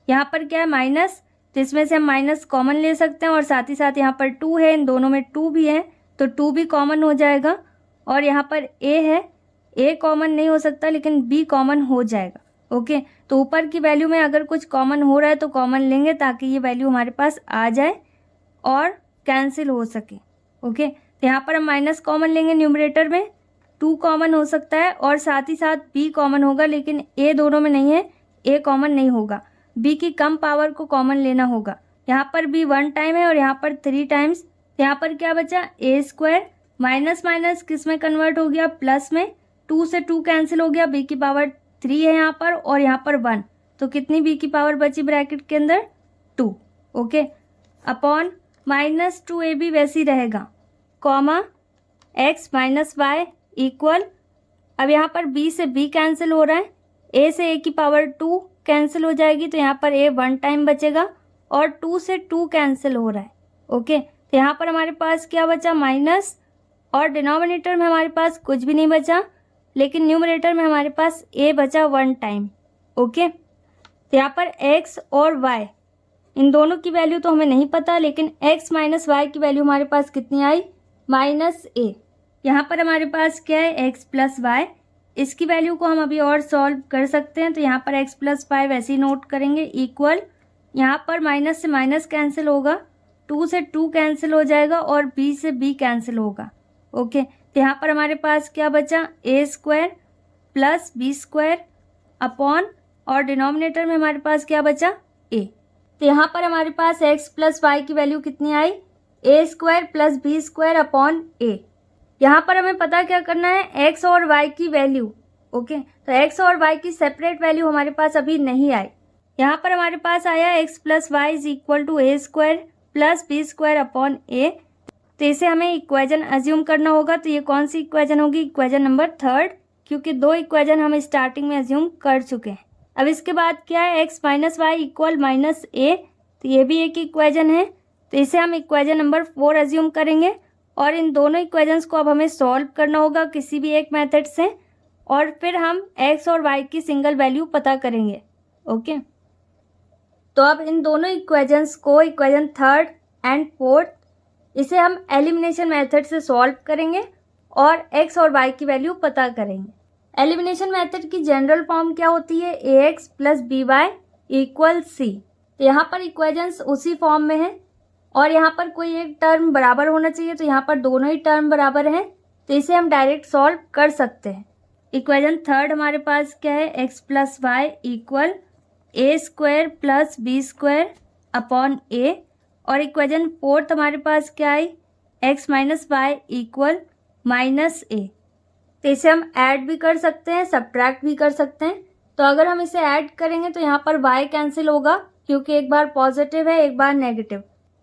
यहाँ पर क्या है, माइनस, तो इसमें से हम माइनस कॉमन ले सकते हैं, और साथ ही साथ यहाँ पर 2 है, इन दोनों में 2 भी है, तो 2 भी कॉमन हो जाएगा। और यहाँ पर a है, a कॉमन नहीं हो सकता लेकिन b कॉमन हो जाएगा। ओके, तो ऊपर की वैल्यू में अगर कुछ कॉमन हो रहा है तो कॉमन लेंगे, ताकि ये वैल्यू हमारे पास आ जाए और कैंसिल हो सके। ओके, तो यहाँ पर हम माइनस कॉमन लेंगे, न्यूमरेटर में 2 कॉमन हो सकता है, और साथ ही साथ b कॉमन होगा, लेकिन a दोनों में नहीं है, a कॉमन नहीं होगा, b की कम पावर को कॉमन लेना होगा। यहाँ पर b 1 टाइम है और यहाँ पर 3 टाइम्स, यहाँ पर क्या बचा, a स्क्वायर, माइनस माइनस किस में कन्वर्ट हो गया, प्लस में, 2 से 2 कैंसिल हो गया, b की पावर 3 है यहाँ पर, और यहाँ पर 1, तो कितनी b की पावर बची ब्रैकेट के अंदर, 2। ओके, अपॉन -2 ए बी वैसी रहेगा, comma x minus Y equal, अब यहाँ पर b से b कैंसिल हो रहा है, a से a की पावर 2 कैंसिल हो जाएगी, तो यहाँ पर a 1 टाइम बचेगा, और 2 से 2 कैंसिल हो रहा है। ओके, तो यहाँ पर हमारे पास क्या बचा, माइनस, और डिनोमिनेटर में हमारे पास कुछ भी नहीं बचा, लेकिन न्यूमरेटर में हमारे पास a बचा 1 टाइम। ओके, तो यहाँ पर x और y इन दोनों की वैल्यू तो हमें नहीं पता, लेकिन x माइनस वाई की वैल्यू हमारे पास कितनी आई, -a। यहाँ पर हमारे पास क्या है, x प्लस वाई, इसकी वैल्यू को हम अभी और सॉल्व कर सकते हैं। तो यहाँ पर x प्लस वाई वैसे ही नोट करेंगे, इक्वल, यहाँ पर माइनस से माइनस कैंसिल होगा, 2 से 2 कैंसिल हो जाएगा और b से b कैंसिल होगा। ओके, तो यहाँ पर हमारे पास क्या बचा, a square plus b square upon, और डिनोमिनेटर में हमारे पास क्या बचा, a। तो यहाँ पर हमारे पास x प्लस वाई की वैल्यू कितनी आई, a square plus b square upon a। यहाँ पर हमें पता क्या करना है, x और y की वैल्यू। ओके, तो x और y की सेपरेट वैल्यू हमारे पास अभी नहीं आई। यहाँ पर हमारे पास आया x plus Y is equal to a square plus b square upon a। तो इसे हमें इक्वेशन अज्यूम करना होगा। तो ये कौन सी इक्वेशन होगी, इक्वेशन नंबर 3, क्योंकि 2 इक्वेशन हम स्टार्टिंग में अज्यूम कर चुके हैं। अब इसके बाद क्या है, x minus Y equal minus a, तो ये भी एक इक्वेशन है। तो इसे हम इक्वेशन नंबर 4 अज्यूम करेंगे, और इन दोनों इक्वेशंस को अब हमें सॉल्व करना होगा किसी भी एक मेथड से, और फिर हम x और y की सिंगल वैल्यू पता करेंगे। ओके, तो अब इन दोनों इक्वेशंस को, इक्वेशन 3 एंड 4, इसे हम एलिमिनेशन मेथड से सॉल्व करेंगे और x और y की वैल्यू पता करेंगे। एलिमिनेशन मेथड की जनरल फॉर्म क्या होती है, ax plus by equal c। तो यहाँ पर इक्वेशंस उसी फॉर्म में है, और यहाँ पर कोई एक टर्म बराबर होना चाहिए, तो यहाँ पर दोनों ही टर्म बराबर हैं, तो इसे हम डायरेक्ट सॉल्व कर सकते हैं। इक्वेशन 3 हमारे पास क्या है, x plus Y equal a square plus b square upon a, और इक्वेशन 4 हमारे पास क्या है, x minus Y equal minus a। तो इसे हम ऐड भी कर सकते हैं, सब्ट्रैक्ट भी कर सकते हैं। तो अगर हम इसे ऐड करेंगे तो यहाँ पर y कैंसिल होगा, क्योंकि एक बार पॉजिटिव है एक बार नेगेटिव,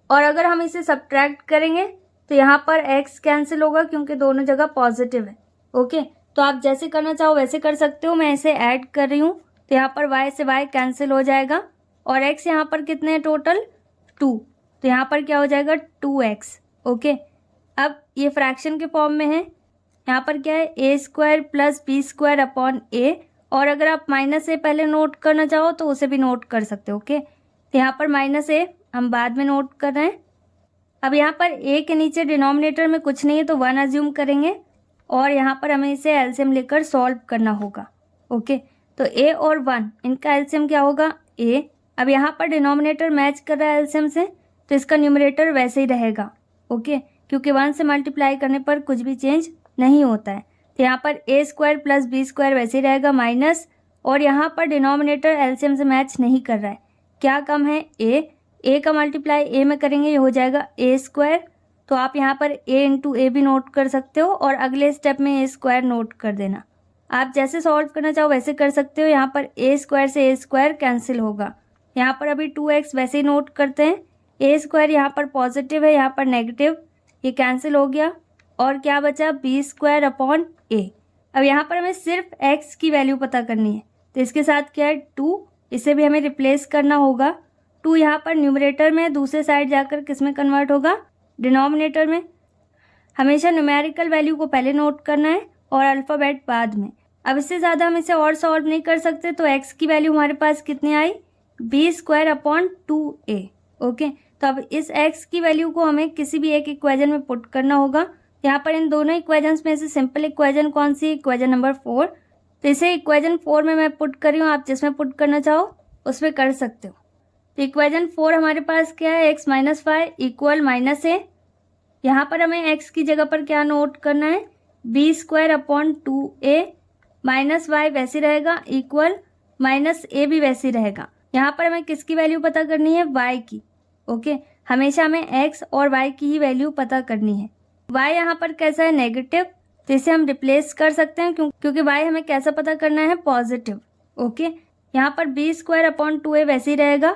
और अगर हम इसे सब्ट्रैक्ट करेंगे तो यहाँ पर x कैंसिल होगा, क्योंकि दोनों जगह पॉजिटिव है। ओके, तो आप जैसे करना चाहो वैसे कर सकते हो। मैं इसे ऐड कर रही हूँ, तो यहाँ पर y से y कैंसिल हो जाएगा, और x यहाँ पर कितने हैं टोटल, 2, तो यहाँ पर क्या हो जाएगा 2x। ओके, अब ये फ्रैक्शन के फॉर्म में है, यहाँ पर क्या है, a square plus b square upon a, और अगर आप माइनस a पहले नोट करना चाहो तो उसे भी नोट कर सकते हो। ओके, तो यहाँ पर माइनस a हम बाद में नोट कर रहे हैं। अब यहाँ पर a के नीचे डिनोमिनेटर में कुछ नहीं है, तो 1 अज्यूम करेंगे, और यहाँ पर हमें इसे एलसीएम लेकर सॉल्व करना होगा। ओके, तो a और 1 इनका एलसीएम क्या होगा, a। अब यहाँ पर डिनोमिनेटर मैच कर रहा है एलसीएम से, तो इसका न्यूमरेटर वैसे ही रहेगा। ओके, क्योंकि 1 से मल्टीप्लाई करने पर कुछ भी चेंज नहीं होता है। तो यहाँ पर a square plus b square वैसे ही रहेगा माइनस, और यहाँ पर डिनोमिनेटर एलसीएम से मैच नहीं कर रहा है, क्या कम है, a का मल्टीप्लाई a में करेंगे, ये हो जाएगा a स्क्वायर। तो आप यहाँ पर a इंटू ए भी नोट कर सकते हो, और अगले स्टेप में a स्क्वायर नोट कर देना। आप जैसे सॉल्व करना चाहो वैसे कर सकते हो। यहाँ पर a स्क्वायर से a स्क्वायर कैंसिल होगा, यहाँ पर अभी 2x वैसे ही नोट करते हैं, a स्क्वायर यहाँ पर पॉजिटिव है, यहाँ पर नेगेटिव, ये कैंसिल हो गया, और क्या बचा, b स्क्वायर अपॉन a। अब यहाँ पर हमें सिर्फ x की वैल्यू पता करनी है, तो इसके साथ क्या है 2, इसे भी हमें रिप्लेस करना होगा। 2 यहाँ पर न्यूमरेटर में, दूसरे साइड जाकर किस में कन्वर्ट होगा, डिनोमिनेटर में। हमेशा न्यूमेरिकल वैल्यू को पहले नोट करना है और अल्फ़ाबेट बाद में। अब इससे ज़्यादा हम इसे और सॉल्व नहीं कर सकते, तो x की वैल्यू हमारे पास कितनी आई, b square upon 2a। Okay, तो अब इस x की वैल्यू को हमें किसी भी एक इक्वेशन में पुट करना होगा। यहाँ पर इन दोनों इक्वेशंस में से सिंपल इक्वेशन कौन सी, इक्वेशन नंबर 4। तो इसे इक्वेशन 4 में मैं पुट कर रही हूँ, आप जिसमें पुट करना चाहो उसमें कर सकते हो। तो इक्वेशन 4 हमारे पास क्या है, x minus Y equal minus a। यहाँ पर हमें x की जगह पर क्या नोट करना है, b square upon 2a, minus Y वैसे रहेगा इक्वल माइनस a भी वैसे रहेगा। यहाँ पर हमें किसकी वैल्यू पता करनी है, y की। ओके, हमेशा हमें x और y की ही वैल्यू पता करनी है। y यहाँ पर कैसा है, नेगेटिव, तो इसे हम रिप्लेस कर सकते हैं, क्योंकि y हमें कैसा पता करना है, पॉजिटिव। ओके, यहाँ पर b स्क्वायर अपॉन 2a वैसे ही रहेगा,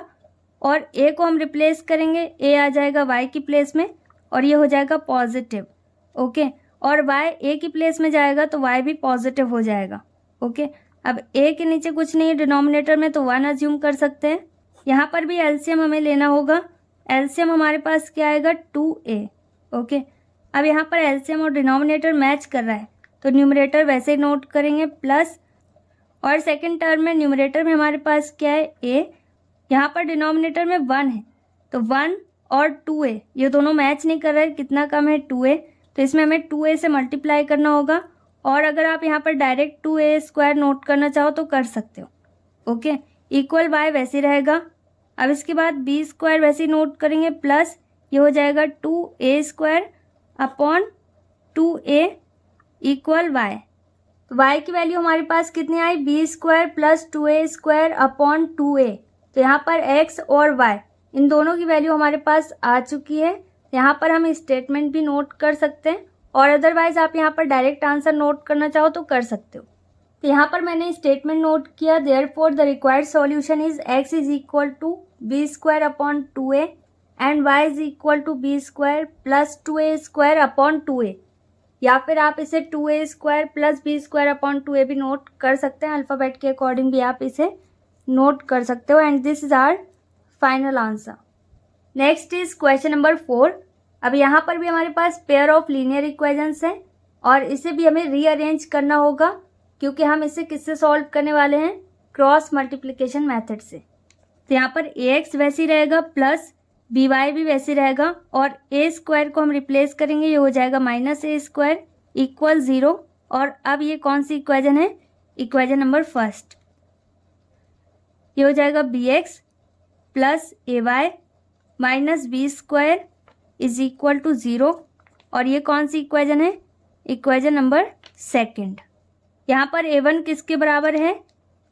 और a को हम रिप्लेस करेंगे, a आ जाएगा y की प्लेस में, और ये हो जाएगा पॉजिटिव। ओके, और y a की प्लेस में जाएगा तो y भी पॉजिटिव हो जाएगा। ओके, अब a के नीचे कुछ नहीं है डिनोमिनेटर में, तो 1 अज्यूम कर सकते हैं। यहाँ पर भी एलसीएम हमें लेना होगा। एलसीएम हमारे पास क्या आएगा 2a। ओके, अब यहाँ पर एलसीएम और डिनोमिनेटर मैच कर रहा है तो न्यूमरेटर वैसे ही नोट करेंगे प्लस, और सेकंड टर्म में न्यूमरेटर में हमारे पास क्या है a, यहाँ पर डिनोमिनेटर में 1 है तो 1 और 2a ये दोनों मैच नहीं कर रहे, कितना कम है 2a, तो इसमें हमें 2a से मल्टीप्लाई करना होगा। और अगर आप यहाँ पर डायरेक्ट 2a स्क्वायर नोट करना चाहो तो कर सकते हो। ओके, इक्वल y वैसे रहेगा। अब इसके बाद b स्क्वायर वैसे ही नोट करेंगे प्लस, ये हो जाएगा 2a square upon 2a equal y। तो y की वैल्यू हमारे पास कितनी आई, b square plus 2a square upon 2a। तो यहाँ पर x और y इन दोनों की वैल्यू हमारे पास आ चुकी है। यहाँ पर हम स्टेटमेंट भी नोट कर सकते हैं और अदरवाइज आप यहाँ पर डायरेक्ट आंसर नोट करना चाहो तो कर सकते हो। तो यहाँ पर मैंने स्टेटमेंट नोट किया, therefore the required solution is x is equal to b square upon 2a and y is equal to b square plus 2a square upon 2a, या फिर आप इसे 2a square plus b square upon 2a भी note कर सकते हैं। Alphabet के according भी आप इसे नोट कर सकते हो। And this is our final answer. Next is question number 4। अब यहाँ पर भी हमारे पास पेयर ऑफ लीनियर इक्वेशंस हैं और इसे भी हमें रीअरेंज करना होगा क्योंकि हम इसे किससे सॉल्व करने वाले हैं, क्रॉस मल्टीप्लिकेशन मेथड से। तो यहाँ पर ax वैसे ही रहेगा प्लस by भी वैसे ही रहेगा और a स्क्वायर को हम रिप्लेस करेंगे, ये हो जाएगा माइनस a स्क्वायर इक्वल 0। और अब ये कौन सी इक्वेशन है, इक्वेशन नंबर फर्स्ट। ये हो जाएगा bx plus ay minus B square is equal to 0। और ये कौन सी इक्वेशन है, इक्वेशन नंबर सेकंड। यहाँ पर a1 किसके बराबर है,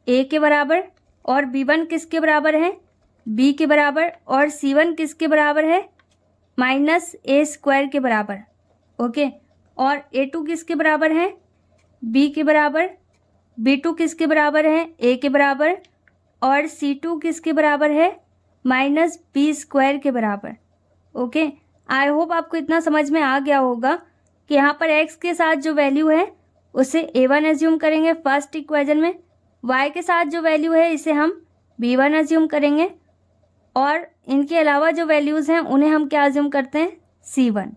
a के बराबर, और b1 किसके बराबर है, b के बराबर, और c1 किसके बराबर है, माइनस a स्क्वायर के बराबर। ओके, और a2 किसके बराबर है, b के बराबर, b2 किसके बराबर है, a के बराबर, और c2 किसके बराबर है, माइनस b स्क्वायर के बराबर। ओके, आई होप आपको इतना समझ में आ गया होगा कि यहाँ पर x के साथ जो वैल्यू है उसे a1 एज्यूम करेंगे फर्स्ट इक्वेशन में, y के साथ जो वैल्यू है इसे हम b1 एज्यूम करेंगे, और इनके अलावा जो वैल्यूज़ हैं उन्हें हम क्या एज्यूम करते हैं, c1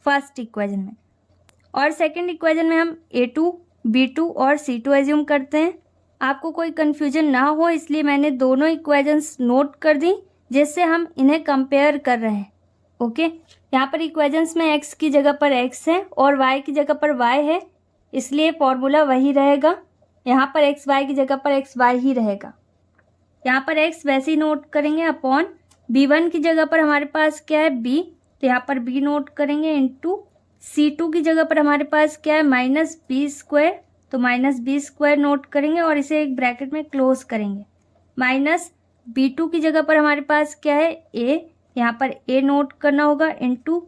फर्स्ट इक्वेशन में, और सेकंड इक्वेशन में हम a2, b2 और c2 एज्यूम करते हैं। आपको कोई कन्फ्यूजन ना हो इसलिए मैंने दोनों इक्वेशंस नोट कर दी जिससे हम इन्हें कंपेयर कर रहे हैं। ओके, यहाँ पर इक्वेशंस में x की जगह पर x है और y की जगह पर y है, इसलिए फॉर्मूला वही रहेगा। यहाँ पर एक्स वाई की जगह पर एक्स वाई ही रहेगा। यहाँ पर x वैसे ही नोट करेंगे अपॉन b1 की जगह पर हमारे पास क्या है b, तो यहाँ पर b नोट करेंगे इंटू c2 की जगह पर हमारे पास क्या है माइनस बी स्क्वायर, तो माइनस बी स्क्वायर नोट करेंगे और इसे एक ब्रैकेट में क्लोज करेंगे। माइनस b2 की जगह पर हमारे पास क्या है a, यहाँ पर a नोट करना होगा इंटू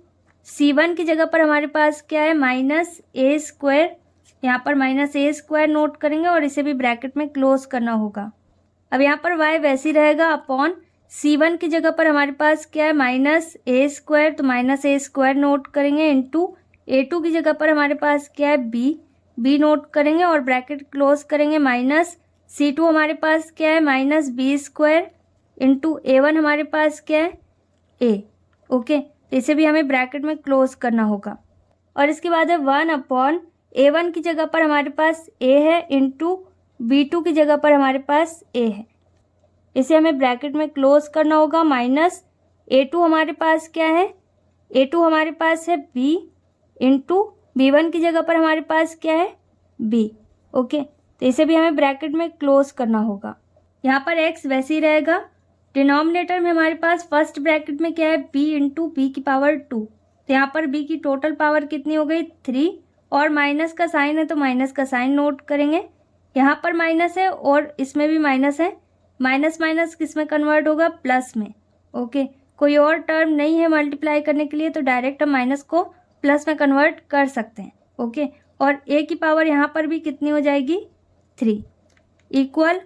c1 की जगह पर हमारे पास क्या है माइनस a स्क्वायर, यहाँ पर माइनस a स्क्वायर नोट करेंगे और इसे भी ब्रैकेट में क्लोज करना होगा। अब यहाँ पर y वैसे ही रहेगा अपॉन c1 की जगह पर हमारे पास क्या है माइनस a स्क्वायर, तो माइनस a स्क्वायर नोट करेंगे इंटू a2 की जगह पर हमारे पास क्या है b नोट करेंगे और ब्रैकेट क्लोज करेंगे। माइनस c2 हमारे पास क्या है minus b square into a1 हमारे पास क्या है a। ओके, इसे भी हमें ब्रैकेट में क्लोज करना होगा। और इसके बाद है 1 अपॉन a1 की जगह पर हमारे पास a है इंटू b2 की जगह पर हमारे पास a है, इसे हमें ब्रैकेट में क्लोज करना होगा। माइनस a2 हमारे पास क्या है, a2 हमारे पास है b इंटू b1 की जगह पर हमारे पास क्या है b। ओके, तो इसे भी हमें ब्रैकेट में क्लोज करना होगा। यहाँ पर x वैसे ही रहेगा, डिनोमिनेटर में हमारे पास फर्स्ट ब्रैकेट में क्या है b इंटू बी की पावर 2, तो यहाँ पर b की टोटल पावर कितनी हो गई 3, और माइनस का साइन है तो माइनस का साइन नोट करेंगे। यहाँ पर माइनस है और इसमें भी माइनस है, माइनस माइनस किस में कन्वर्ट होगा, प्लस में। ओके, कोई और टर्म नहीं है मल्टीप्लाई करने के लिए तो डायरेक्ट हम माइनस को प्लस में कन्वर्ट कर सकते हैं। ओके, और a की पावर यहाँ पर भी कितनी हो जाएगी 3 इक्वल,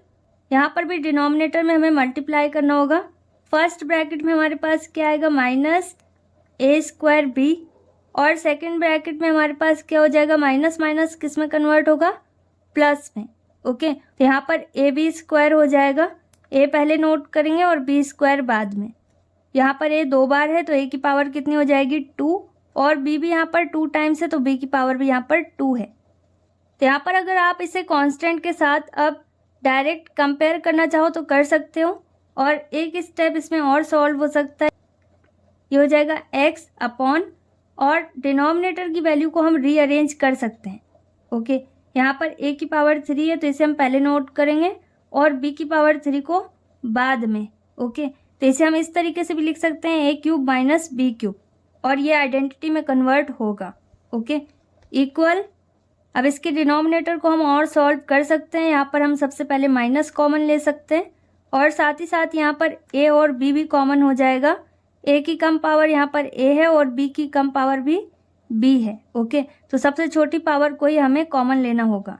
यहाँ पर भी डिनोमिनेटर में हमें मल्टीप्लाई करना होगा। फर्स्ट ब्रैकेट में हमारे पास क्या आएगा माइनस a स्क्वायर b, और सेकंड ब्रैकेट में हमारे पास क्या हो जाएगा माइनस माइनस किस में कन्वर्ट होगा, प्लस में। ओके, तो यहाँ पर ए बी स्क्वायर हो जाएगा ए पहले नोट करेंगे और बी स्क्वायर बाद में। यहाँ पर ए 2 बार है तो ए की पावर कितनी हो जाएगी 2, और बी भी यहाँ पर 2 टाइम्स है तो बी की पावर भी यहाँ पर 2 है। तो यहाँ पर अगर आप इसे कांस्टेंट के साथ अब डायरेक्ट कंपेयर करना चाहो तो कर सकते हो, और एक स्टेप इसमें और सॉल्व हो सकता है। ये हो जाएगा x अपॉन, और डिनोमिनेटर की वैल्यू को हम रीअरेंज कर सकते हैं। ओके, यहाँ पर a की पावर 3 है तो इसे हम पहले नोट करेंगे और b की पावर 3 को बाद में। ओके, तो इसे हम इस तरीके से भी लिख सकते हैं a cube minus B cube, और ये आइडेंटिटी में कन्वर्ट होगा। ओके, इक्वल, अब इसके डिनोमिनेटर को हम और सॉल्व कर सकते हैं। यहाँ पर हम सबसे पहले माइनस कॉमन ले सकते हैं, और साथ ही साथ यहाँ पर a और b भी कॉमन हो जाएगा। a की कम पावर यहाँ पर a है और b की कम पावर भी b है। ओके, तो सबसे छोटी पावर को ही हमें कॉमन लेना होगा।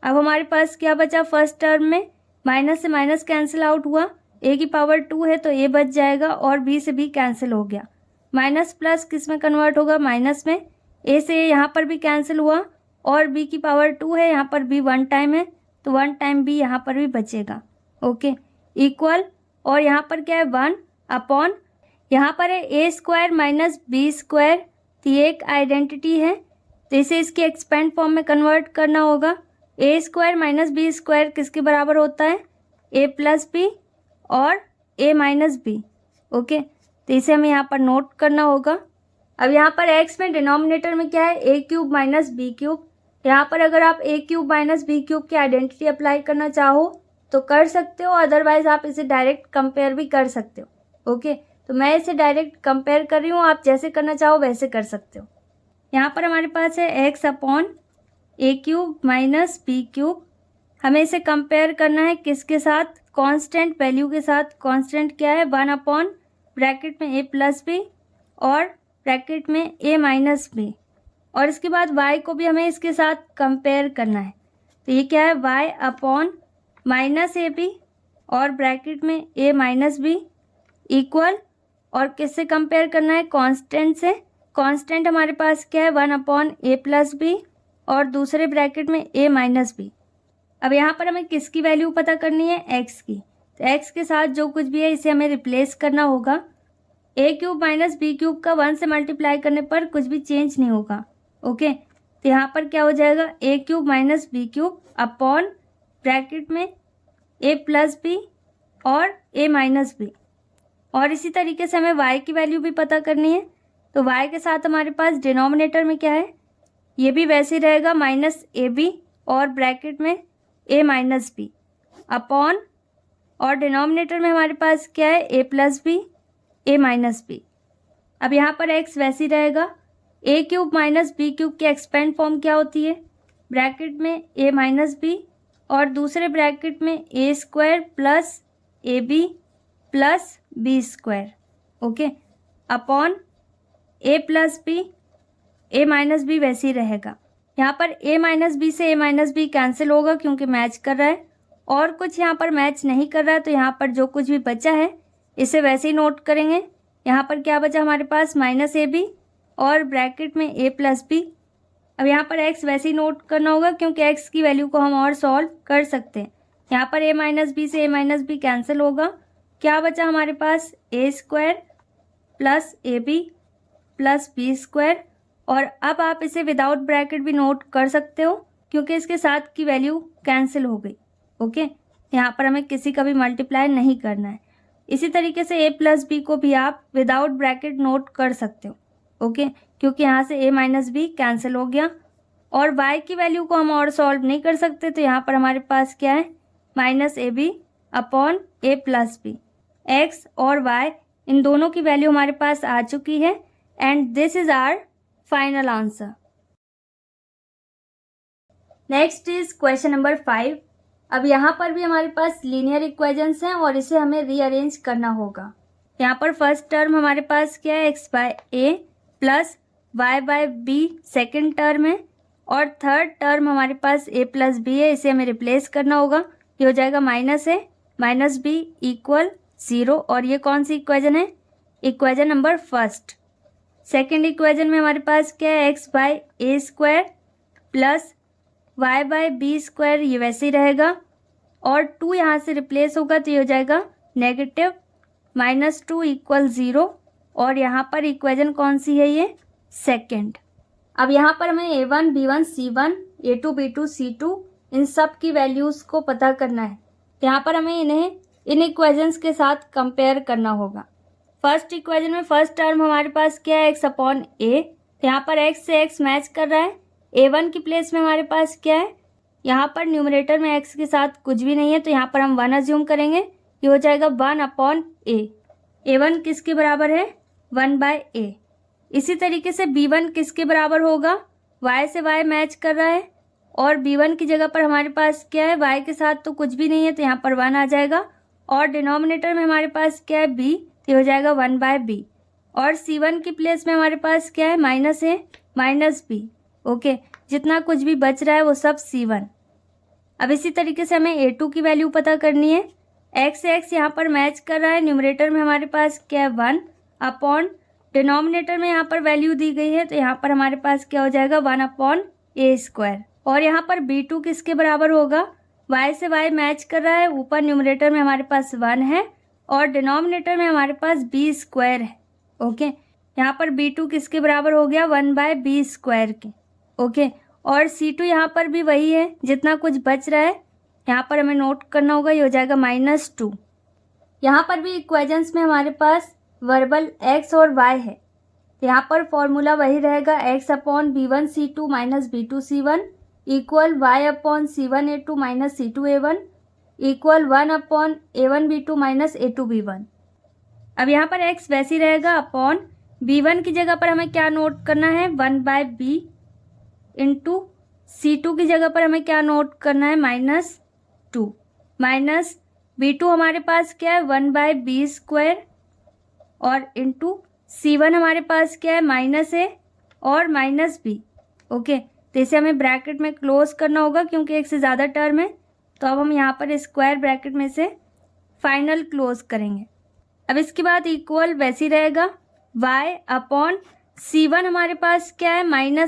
अब हमारे पास क्या बचा, फर्स्ट टर्म में माइनस से माइनस कैंसिल आउट हुआ, a की पावर 2 है तो a बच जाएगा और b से b कैंसिल हो गया। माइनस प्लस किस में कन्वर्ट होगा, माइनस में। a से यहाँ पर भी कैंसिल हुआ, और b की पावर 2 है, यहाँ पर b 1 टाइम है तो 1 टाइम b यहाँ पर भी बचेगा। ओके, इक्वल, और यहाँ पर क्या है 1 अपॉन, यहाँ पर है a square minus B square, तो ये एक आइडेंटिटी है तो इसे इसके एक्सपेंड फॉर्म में कन्वर्ट करना होगा। a square minus B square किसके बराबर होता है, a प्लस बी और a माइनस बी। ओके, तो इसे हमें यहाँ पर नोट करना होगा। अब यहाँ पर x में डिनोमिनेटर में क्या है, a cube minus B cube. यहाँ पर अगर आप a cube minus B cube की आइडेंटिटी अप्लाई करना चाहो तो कर सकते हो, अदरवाइज आप इसे डायरेक्ट कंपेयर भी कर सकते हो। ओके, तो मैं इसे डायरेक्ट कंपेयर कर रही हूँ, आप जैसे करना चाहो वैसे कर सकते हो। यहाँ पर हमारे पास है x upon a cube minus B cube. हमें इसे कंपेयर करना है किसके साथ, कांस्टेंट वैल्यू के साथ। कांस्टेंट क्या है, 1 अपॉन ब्रैकेट में a प्लस बी और ब्रैकेट में a माइनस बी, और इसके बाद y को भी हमें इसके साथ कंपेयर करना है। तो ये क्या है, y अपॉन माइनस ए बी और ब्रैकेट में a माइनस बी इक्वल, और किससे कंपेयर करना है, कांस्टेंट से। कांस्टेंट हमारे पास क्या है, 1 अपॉन a प्लस बी और दूसरे ब्रैकेट में a माइनस बी। अब यहाँ पर हमें किसकी वैल्यू पता करनी है, x की। तो x के साथ जो कुछ भी है इसे हमें रिप्लेस करना होगा। a cube minus B cube का 1 से मल्टीप्लाई करने पर कुछ भी चेंज नहीं होगा। ओके, तो यहाँ पर क्या हो जाएगा, a cube minus B cube upon bracket में a प्लस बी और a माइनस बी। और इसी तरीके से हमें y की वैल्यू भी पता करनी है। तो y के साथ हमारे पास डिनोमिनेटर में क्या है, ये भी वैसे ही रहेगा, माइनस ए बी और ब्रैकेट में a माइनस बी अपॉन, और डिनोमिनेटर में हमारे पास क्या है, a plus B a minus B. अब यहाँ पर x वैसे ही रहेगा। a cube minus B cube की एक्सपेंड फॉर्म क्या होती है, ब्रैकेट में a माइनस बी और दूसरे ब्रैकेट में a square plus A B plus B square. Okay, upon a plus B, a minus B वैसे ही रहेगा। यहाँ पर a माइनस बी से a माइनस बी कैंसिल होगा क्योंकि मैच कर रहा है, और कुछ यहाँ पर मैच नहीं कर रहा है, तो यहाँ पर जो कुछ भी बचा है इसे वैसे ही नोट करेंगे। यहाँ पर क्या बचा हमारे पास, माइनस ए बी और ब्रैकेट में a प्लस बी। अब यहाँ पर x वैसे ही नोट करना होगा क्योंकि x की वैल्यू को हम और सॉल्व कर सकते हैं। यहाँ पर a माइनस बी से a माइनस बी कैंसिल होगा। क्या बचा हमारे पास, a square plus A B plus B square, और अब आप इसे विदाउट ब्रैकेट भी नोट कर सकते हो क्योंकि इसके साथ की वैल्यू कैंसिल हो गई। ओके, यहाँ पर हमें किसी का भी मल्टीप्लाई नहीं करना है। इसी तरीके से a प्लस बी को भी आप विदाउट ब्रैकेट नोट कर सकते हो। ओके, क्योंकि यहाँ से a माइनस बी कैंसिल हो गया, और y की वैल्यू को हम और सॉल्व नहीं कर सकते, तो यहाँ पर हमारे पास क्या है, minus A b upon a plus b. x और y इन दोनों की वैल्यू हमारे पास आ चुकी है, and this is our final answer. Next is question number 5। अब यहाँ पर भी हमारे पास लीनियर इक्वेशंस हैं और इसे हमें रीअरेंज करना होगा। यहाँ पर फर्स्ट टर्म हमारे पास क्या है, x by a plus y by b second term है, और थर्ड टर्म हमारे पास a प्लस बी है, इसे हमें रिप्लेस करना होगा। ये हो जाएगा minus a minus B equal 0, और ये कौन सी इक्वेशन है, equation number first. Second equation में हमारे पास क्या है, x by a square plus y by b square, ये वैसे ही रहेगा, और 2 यहाँ से रिप्लेस होगा तो ये हो जाएगा नेगेटिव -2 इक्वल 0। और यहाँ पर इक्वेशन कौन सी है, ये सेकेंड। अब यहाँ पर हमें A1 B1 C1 A2 B2 C2 इन सब की वैल्यूज़ को पता करना है। तो यहाँ पर हमें इन्हें इन इक्वेशंस के साथ कंपेयर करना होगा। फर्स्ट इक्वेशन में फर्स्ट टर्म हमारे पास क्या है, x अपॉन a। तो यहाँ पर x से x मैच कर रहा है। A1 की प्लेस में हमारे पास क्या है, यहाँ पर न्यूमरेटर में x के साथ कुछ भी नहीं है तो यहाँ पर हम 1 अज्यूम करेंगे। ये हो जाएगा 1 अपॉन a। A1 किसके बराबर है, 1/a। इसी तरीके से B1 किसके बराबर होगा, y से y मैच कर रहा है और B1 की जगह पर हमारे पास क्या है, y के साथ तो कुछ भी नहीं है तो यहाँ पर 1 आ जाएगा। और डिनोमिनेटर में हमारे पास क्या है, b, तो हो जाएगा 1/b। और C1 की प्लेस में हमारे पास क्या है, माइनस है माइनस b। ओके, जितना कुछ भी बच रहा है वो सब C1। अब इसी तरीके से हमें A2 की वैल्यू पता करनी है। x यहाँ पर मैच कर रहा है, न्यूमरेटर में हमारे पास क्या है 1 अपॉन डिनोमिनेटर में यहाँ पर वैल्यू दी गई है तो यहाँ पर हमारे पास क्या हो जाएगा 1 अपॉन a²। और यहाँ पर B2 किसके बराबर होगा, y से y मैच कर रहा है, ऊपर न्यूमरेटर में हमारे पास 1 है और डिनोमिनेटर में हमारे पास b² है। ओके, यहाँ पर B2 किसके बराबर हो गया, 1/b² के। ओके, और C2 यहाँ पर भी वही है, जितना कुछ बच रहा है यहाँ पर हमें नोट करना होगा, ये हो जाएगा -2। यहाँ पर भी इक्वेशंस में हमारे पास वर्बल x और y है तो यहाँ पर फॉर्मूला वही रहेगा, x upon B1 C2 minus B2 C1 equal y upon C1 A2 minus C2 A1 equal 1 upon A1 B2 minus A2 B1। अब यहाँ पर x वैसे ही रहेगा, अपॉन B1 की जगह पर हमें क्या नोट करना है, 1/b इंटू C2 की जगह पर हमें क्या नोट करना है, -2 माइनस B2 हमारे पास क्या है 1/b² और इंटू C1 हमारे पास क्या है -a और -b। ओके, तो इसे हमें ब्रैकेट में क्लोज करना होगा क्योंकि एक से ज़्यादा टर्म है। तो अब हम यहाँ पर स्क्वायर ब्रैकेट में से फाइनल क्लोज करेंगे। अब इसके बाद इक्वल वैसे ही रहेगा, y अपॉन C1 हमारे पास क्या है -a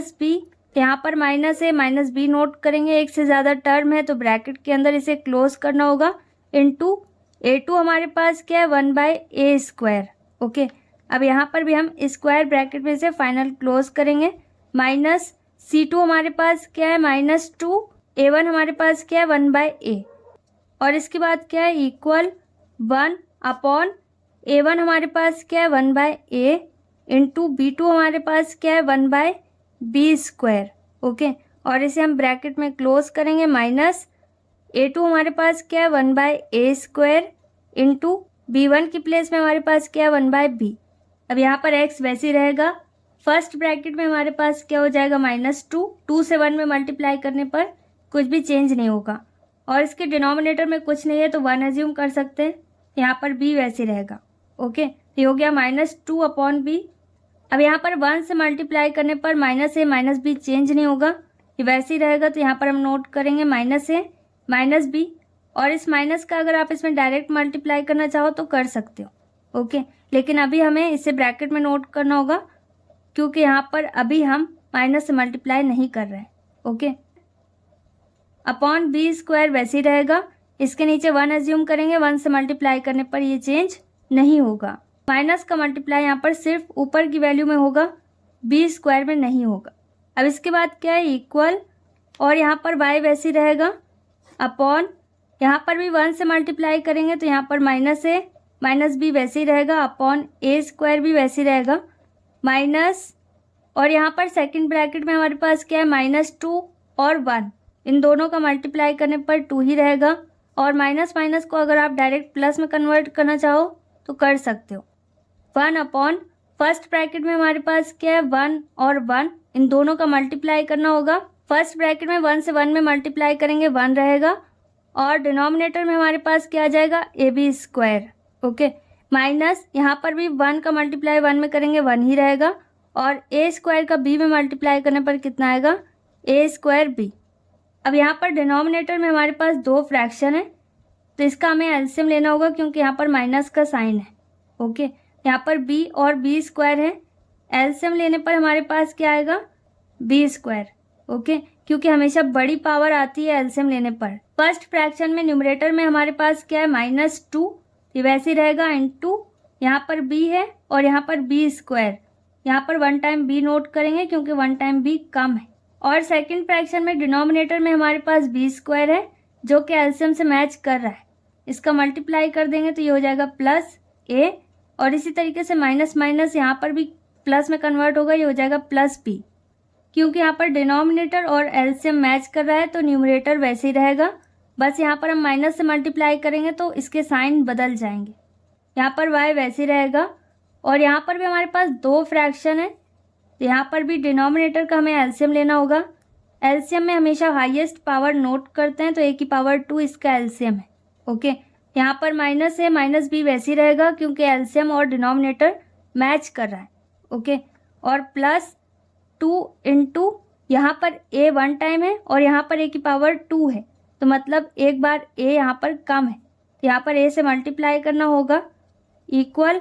-b। यहाँ पर -a -b नोट करेंगे, एक से ज़्यादा टर्म है तो ब्रैकेट के अंदर इसे क्लोज करना होगा। इंटू A2 हमारे पास क्या है 1/a²। ओके, अब यहाँ पर भी हम स्क्वायर ब्रैकेट में से फाइनल क्लोज करेंगे। माइनस C2 हमारे पास क्या है -2, A1 हमारे पास क्या है 1/a और इसके बाद क्या है इक्वल 1 अपॉन A1 हमारे पास क्या है 1/a इंटू B2 हमारे पास क्या है 1/b²। ओके, और इसे हम ब्रैकेट में क्लोज करेंगे। माइनस A2 हमारे पास क्या है 1/a² इंटू B1 की प्लेस में हमारे पास क्या है 1/b। अब यहाँ पर x वैसे ही रहेगा। फर्स्ट ब्रैकेट में हमारे पास क्या हो जाएगा -2 से 1 में मल्टीप्लाई करने पर कुछ भी चेंज नहीं होगा और इसके डिनोमिनेटर में कुछ नहीं है तो 1 अज्यूम कर सकते हैं। यहाँ पर b वैसे रहेगा। ओके, तो ये हो गया -2 अपॉन b। अब यहाँ पर 1 से मल्टीप्लाई करने पर -a -b चेंज नहीं होगा, ये वैसे ही रहेगा। तो यहाँ पर हम नोट करेंगे -a -b और इस माइनस का अगर आप इसमें डायरेक्ट मल्टीप्लाई करना चाहो तो कर सकते हो। ओके, लेकिन अभी हमें इसे ब्रैकेट में नोट करना होगा क्योंकि यहाँ पर अभी हम माइनस से मल्टीप्लाई नहीं कर रहे हैं। ओके, अपॉन b² वैसे ही रहेगा, इसके नीचे 1 अज्यूम करेंगे, 1 से मल्टीप्लाई करने पर ये चेंज नहीं होगा। माइनस का मल्टीप्लाई यहाँ पर सिर्फ ऊपर की वैल्यू में होगा, b² में नहीं होगा। अब इसके बाद क्या है इक्वल और यहाँ पर y वैसे ही रहेगा, अपॉन यहाँ पर भी 1 से मल्टीप्लाई करेंगे तो यहाँ पर -a -b वैसे ही रहेगा, अपॉन a² भी वैसे ही रहेगा, माइनस और यहाँ पर सेकंड ब्रैकेट में हमारे पास क्या है -2 और 1, इन दोनों का मल्टीप्लाई करने पर 2 ही रहेगा। और माइनस को अगर आप डायरेक्ट प्लस में कन्वर्ट करना चाहो तो कर सकते हो। 1 अपॉन फर्स्ट ब्रैकेट में हमारे पास क्या है 1 और 1, इन दोनों का मल्टीप्लाई करना होगा। फर्स्ट ब्रैकेट में 1 से 1 में मल्टीप्लाई करेंगे 1 रहेगा और डिनोमिनेटर में हमारे पास क्या आ जाएगा ab²। ओके, माइनस यहाँ पर भी 1 का मल्टीप्लाई 1 में करेंगे 1 ही रहेगा और a² का b में मल्टीप्लाई करने पर कितना आएगा a²b। अब यहाँ पर डिनोमिनेटर में हमारे पास 2 फ्रैक्शन है तो इसका हमें एलसीएम लेना होगा क्योंकि यहाँ पर माइनस का साइन है। ओके, यहाँ पर b और b² है, एलसीएम लेने पर हमारे पास क्या आएगा b²। ओके, क्योंकि हमेशा बड़ी पावर आती है एलसीएम लेने पर, फर्स्ट फ्रैक्शन में न्यूमरेटर में हमारे पास क्या है -2, ये वैसे ही रहेगा, इंटू यहाँ पर b है और यहाँ पर b स्क्वायर, यहाँ पर 1 टाइम b नोट करेंगे क्योंकि 1 टाइम b कम है। और सेकंड फ्रैक्शन में डिनोमिनेटर में हमारे पास b स्क्वायर है जो कि एलसीएम से मैच कर रहा है, इसका मल्टीप्लाई कर देंगे तो ये हो जाएगा +a, और इसी तरीके से माइनस माइनस यहाँ पर भी प्लस में कन्वर्ट होगा, ये हो जाएगा +b। क्योंकि यहाँ पर डिनोमिनेटर और एलसीएम मैच कर रहा है तो न्यूमरेटर वैसे ही रहेगा, बस यहाँ पर हम माइनस से मल्टीप्लाई करेंगे तो इसके साइन बदल जाएंगे। यहाँ पर y वैसे ही रहेगा, और यहाँ पर भी हमारे पास 2 फ्रैक्शन है, तो यहाँ पर भी डिनोमिनेटर का हमें एलसीएम लेना होगा। एलसीएम में हमेशा हाईएस्ट पावर नोट करते हैं, तो a की पावर 2 इसका एलसीएम है। ओके, यहाँ पर माइनस है, -b वैसे ही रहेगा क्योंकि एलसीएम और डिनोमिनेटर मैच कर रहा है। ओके, और +2 इंटू यहाँ पर a 1 टाइम है और यहाँ पर a की पावर 2 है, तो मतलब एक बार a यहाँ पर कम है, तो यहाँ पर a से मल्टीप्लाई करना होगा, इक्वल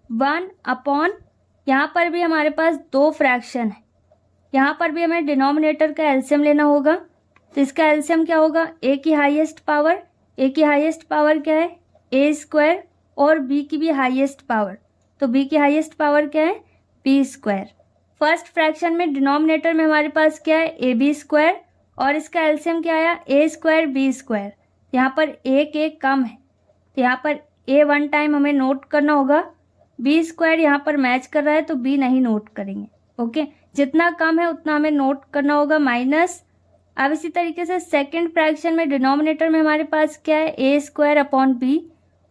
1 अपॉन, यहाँ पर भी हमारे पास 2 फ्रैक्शन है, यहाँ पर भी हमें डिनोमिनेटर का एलसीएम लेना होगा। तो इसका एलसीएम क्या होगा, a की हाईएस्ट पावर, a की हाईएस्ट पावर क्या है a स्क्वायर, और b की भी हाईएस्ट पावर, तो b की हाईएस्ट पावर क्या है b स्क्वायर। फर्स्ट फ्रैक्शन में डिनोमिनेटर में हमारे पास क्या है ab स्क्वायर, और इसका एलसीएम क्या आया a स्क्वायर b स्क्वायर, यहाँ पर एक कम है, तो यहाँ पर a 1 टाइम हमें नोट करना होगा, b स्क्वायर यहाँ पर मैच कर रहा है तो b नहीं नोट करेंगे। ओके, जितना कम है उतना हमें नोट करना होगा माइनस। अब इसी तरीके से सेकंड फ्रैक्शन में डिनोमिनेटर में हमारे पास क्या है a स्क्वायर अपॉन b,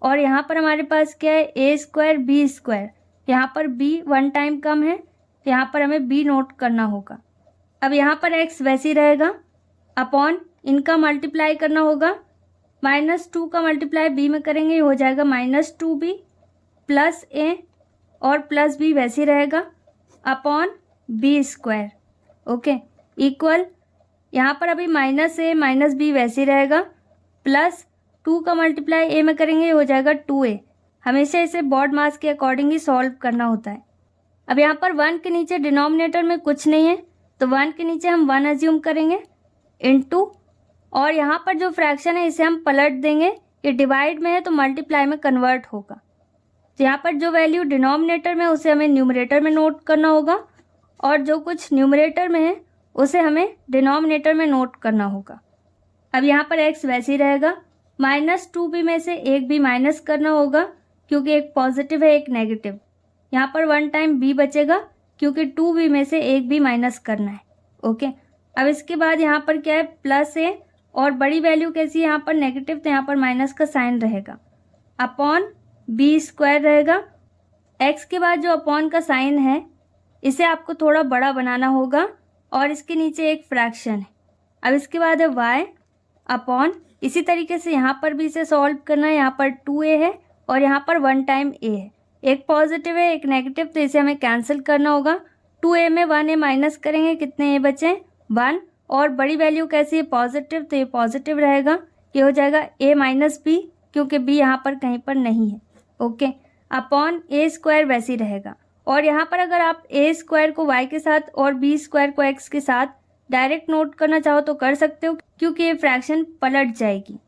और यहाँ पर हमारे पास क्या है a स्क्वायर b स्क्वायर, यहाँ पर b 1 टाइम कम है, तो यहाँ पर हमें b नोट करना होगा। अब यहाँ पर x वैसे ही रहेगा, अपॉन इनका मल्टीप्लाई करना होगा, -2 का मल्टीप्लाई b में करेंगे, ये हो जाएगा -2b प्लस a, और प्लस b वैसे ही रहेगा, upon b square. Okay, equal यहाँ पर अभी -a -b वैसे ही रहेगा, +2 का मल्टीप्लाई a में करेंगे, ये हो जाएगा 2a। हमेशा इसे बॉड मास के अकॉर्डिंग ही सॉल्व करना होता है। अब यहाँ पर 1 के नीचे डिनोमिनेटर में कुछ नहीं है, तो 1 के नीचे हम 1 अज्यूम करेंगे, इंटू, और यहाँ पर जो फ्रैक्शन है इसे हम पलट देंगे, ये डिवाइड में है तो मल्टीप्लाई में कन्वर्ट होगा, तो यहाँ पर जो वैल्यू डिनोमिनेटर में उसे हमें न्यूमरेटर में नोट करना होगा, और जो कुछ न्यूमरेटर में है उसे हमें डिनोमिनेटर में नोट करना होगा। अब यहाँ पर x वैसे ही रहेगा, -2b में से एक b माइनस करना होगा क्योंकि एक पॉजिटिव है एक नेगेटिव, यहाँ पर 1 टाइम b बचेगा क्योंकि 2b में से एक b माइनस करना है। ओके, अब इसके बाद यहाँ पर क्या है +a, और बड़ी वैल्यू कैसी है यहाँ पर नेगेटिव, तो यहाँ पर माइनस का साइन रहेगा, अपॉन b स्क्वायर रहेगा। x के बाद जो अपॉन का साइन है इसे आपको थोड़ा बड़ा बनाना होगा, और इसके नीचे एक फ्रैक्शन है। अब इसके बाद है y अपॉन, इसी तरीके से यहाँ पर भी इसे सॉल्व करना है, यहाँ पर 2a है और यहाँ पर 1 टाइम a है, एक पॉजिटिव है एक नेगेटिव, तो इसे हमें कैंसिल करना होगा। 2a में 1a माइनस करेंगे, कितने a बचे 1, और बड़ी वैल्यू कैसी है पॉजिटिव, तो ये पॉजिटिव रहेगा, ये हो जाएगा a माइनस b क्योंकि b यहाँ पर कहीं पर नहीं है। ओके, अपॉन a स्क्वायर वैसे ही रहेगा, और यहाँ पर अगर आप a स्क्वायर को y के साथ और b स्क्वायर को x के साथ डायरेक्ट नोट करना चाहो तो कर सकते हो क्योंकि ये फ्रैक्शन पलट जाएगी।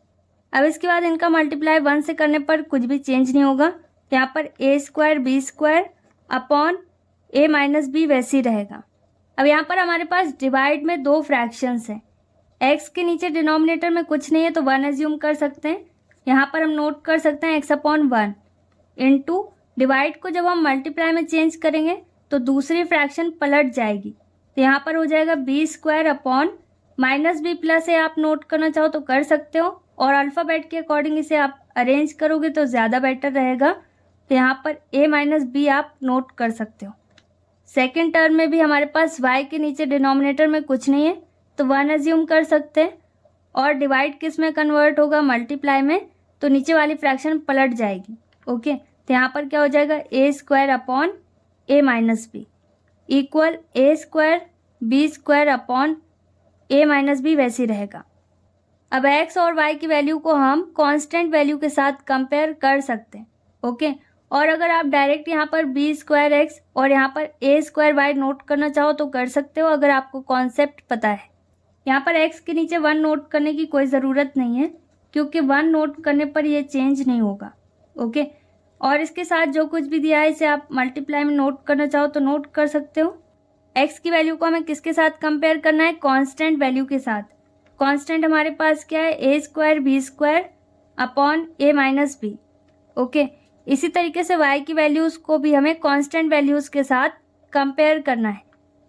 अब इसके बाद इनका मल्टीप्लाई 1 से करने पर कुछ भी चेंज नहीं होगा, यहाँ पर a square b square upon a minus b वैसे ही रहेगा। अब यहाँ पर हमारे पास डिवाइड में 2 फ्रैक्शंस हैं, x के नीचे डिनोमिनेटर में कुछ नहीं है तो 1 एज्यूम कर सकते हैं, यहाँ पर हम नोट कर सकते हैं x अपॉन 1, इंटू डिवाइड को जब हम मल्टीप्लाई में चेंज करेंगे तो दूसरी फ्रैक्शन पलट जाएगी, तो यहाँ पर हो जाएगा b square upon -b plus a, आप नोट करना चाहो तो कर सकते हो, और अल्फ़ाबेट के अकॉर्डिंग इसे आप अरेंज करोगे तो ज़्यादा बेटर रहेगा, तो यहाँ पर a माइनस b आप नोट कर सकते हो। सेकेंड टर्म में भी हमारे पास y के नीचे डिनोमिनेटर में कुछ नहीं है तो 1 एज्यूम कर सकते हैं, और डिवाइड किस में कन्वर्ट होगा मल्टीप्लाई में, तो नीचे वाली फ्रैक्शन पलट जाएगी। ओके, तो यहाँ पर क्या हो जाएगा a square upon a minus b equal a square b square upon a minus b वैसे ही रहेगा। अब x और y की वैल्यू को हम कांस्टेंट वैल्यू के साथ कंपेयर कर सकते हैं। ओके, और अगर आप डायरेक्ट यहाँ पर b स्क्वायर x और यहाँ पर a स्क्वायर y नोट करना चाहो तो कर सकते हो अगर आपको कॉन्सेप्ट पता है। यहाँ पर x के नीचे 1 नोट करने की कोई ज़रूरत नहीं है, क्योंकि 1 नोट करने पर ये चेंज नहीं होगा। ओके, और इसके साथ जो कुछ भी दिया है इसे आप मल्टीप्लाई में नोट करना चाहो तो नोट कर सकते हो। x की वैल्यू को हमें किसके साथ कंपेयर करना है? कांस्टेंट वैल्यू के साथ। कांस्टेंट हमारे पास क्या है? a square b square upon a minus b। Okay, इसी तरीके से y की वैल्यूज़ को भी हमें कांस्टेंट वैल्यूज़ के साथ कंपेयर करना है।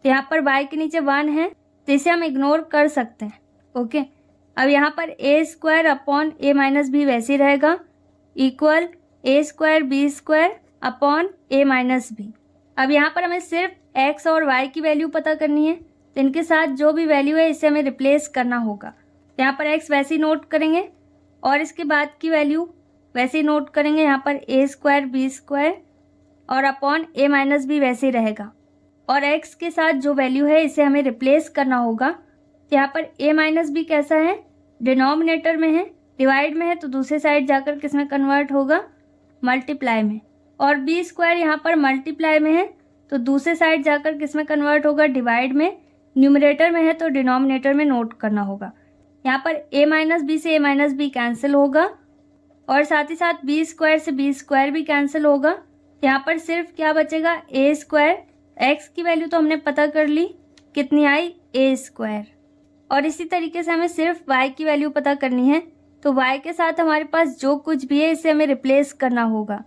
तो यहाँ पर y के नीचे 1 है तो इसे हम इग्नोर कर सकते हैं। ओके, अब यहाँ पर a square upon a minus b वैसे ही रहेगा, equal a square b square upon a minus b। अब यहाँ पर हमें सिर्फ x और y की वैल्यू पता करनी है, तो इनके साथ जो भी वैल्यू है इसे हमें रिप्लेस करना होगा। तो यहाँ पर x वैसे ही नोट करेंगे और इसके बाद की वैल्यू वैसे ही नोट करेंगे। यहाँ पर a स्क्वायर b स्क्वायर और अपॉन a माइनस b वैसे ही रहेगा, और x के साथ जो वैल्यू है इसे हमें रिप्लेस करना होगा। तो यहाँ पर a माइनस b कैसा है? डिनोमिनेटर में है, डिवाइड में है, तो दूसरे साइड जाकर किस में कन्वर्ट होगा? मल्टीप्लाई में। और b स्क्वायर यहाँ पर मल्टीप्लाई में है तो दूसरे साइड जाकर किस में कन्वर्ट होगा? डिवाइड में। न्यूमरेटर में है तो डिनोमिनेटर में नोट करना होगा। यहाँ पर a माइनस बी से a माइनस बी कैंसिल होगा, और साथ ही साथ b स्क्वायर से b स्क्वायर भी कैंसिल होगा। यहाँ पर सिर्फ क्या बचेगा? a square. x की वैल्यू तो हमने पता कर ली, कितनी आई? a square. और इसी तरीके से हमें सिर्फ y की वैल्यू पता करनी है, तो y के साथ हमारे पास जो कुछ भी है इसे हमें रिप्लेस करना होगा।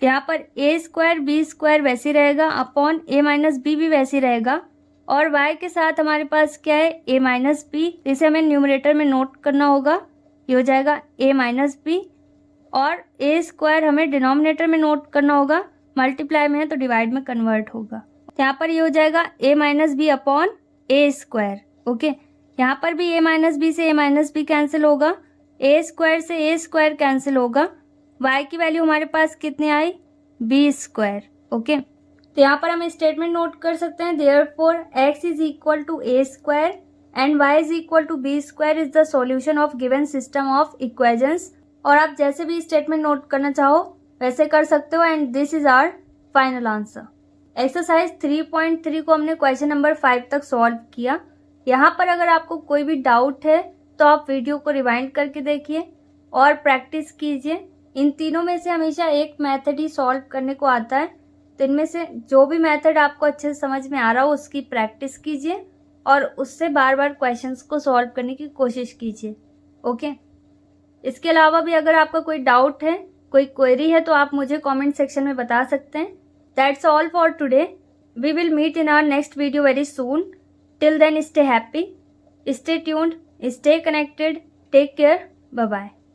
तो यहाँ पर a स्क्वायर b स्क्वायर वैसे ही रहेगा अपॉन a माइनस b भी वैसे ही रहेगा, और y के साथ हमारे पास क्या है? a माइनस b, इसे हमें न्यूमरेटर में नोट करना होगा, ये हो जाएगा a माइनस b। और a स्क्वायर हमें डिनोमिनेटर में नोट करना होगा, मल्टीप्लाई में है तो डिवाइड में कन्वर्ट होगा। यहाँ पर ये हो जाएगा a minus B upon a square. Okay, यहाँ पर भी a माइनस बी से a माइनस बी कैंसिल होगा, a स्क्वायर से a स्क्वायर कैंसिल होगा। y की वैल्यू हमारे पास कितनी आई? b square. ओके, तो यहाँ पर हम स्टेटमेंट नोट कर सकते हैं, therefore x is equal to a square and y is equal to b square is the solution of given system of equations. और आप जैसे भी स्टेटमेंट नोट करना चाहो वैसे कर सकते हो, and this is our final answer. Exercise 3.3 को हमने क्वेश्चन नंबर 5 तक सॉल्व किया। यहाँ पर अगर आपको कोई भी डाउट है तो आप वीडियो को रिवाइंड करके देखिए और प्रैक्टिस कीजिए। इन तीनों में से हमेशा एक मेथड ही सॉल्व करने को आता है, तो इनमें से जो भी मेथड आपको अच्छे से समझ में आ रहा हो उसकी प्रैक्टिस कीजिए और उससे बार बार क्वेश्चंस को सॉल्व करने की कोशिश कीजिए। ओके, इसके अलावा भी अगर आपका कोई डाउट है, कोई क्वेरी है, तो आप मुझे कमेंट सेक्शन में बता सकते हैं। That's all for today. We will meet in our next video very soon. Till then, stay happy, stay tuned, stay connected. Take care. Bye-bye.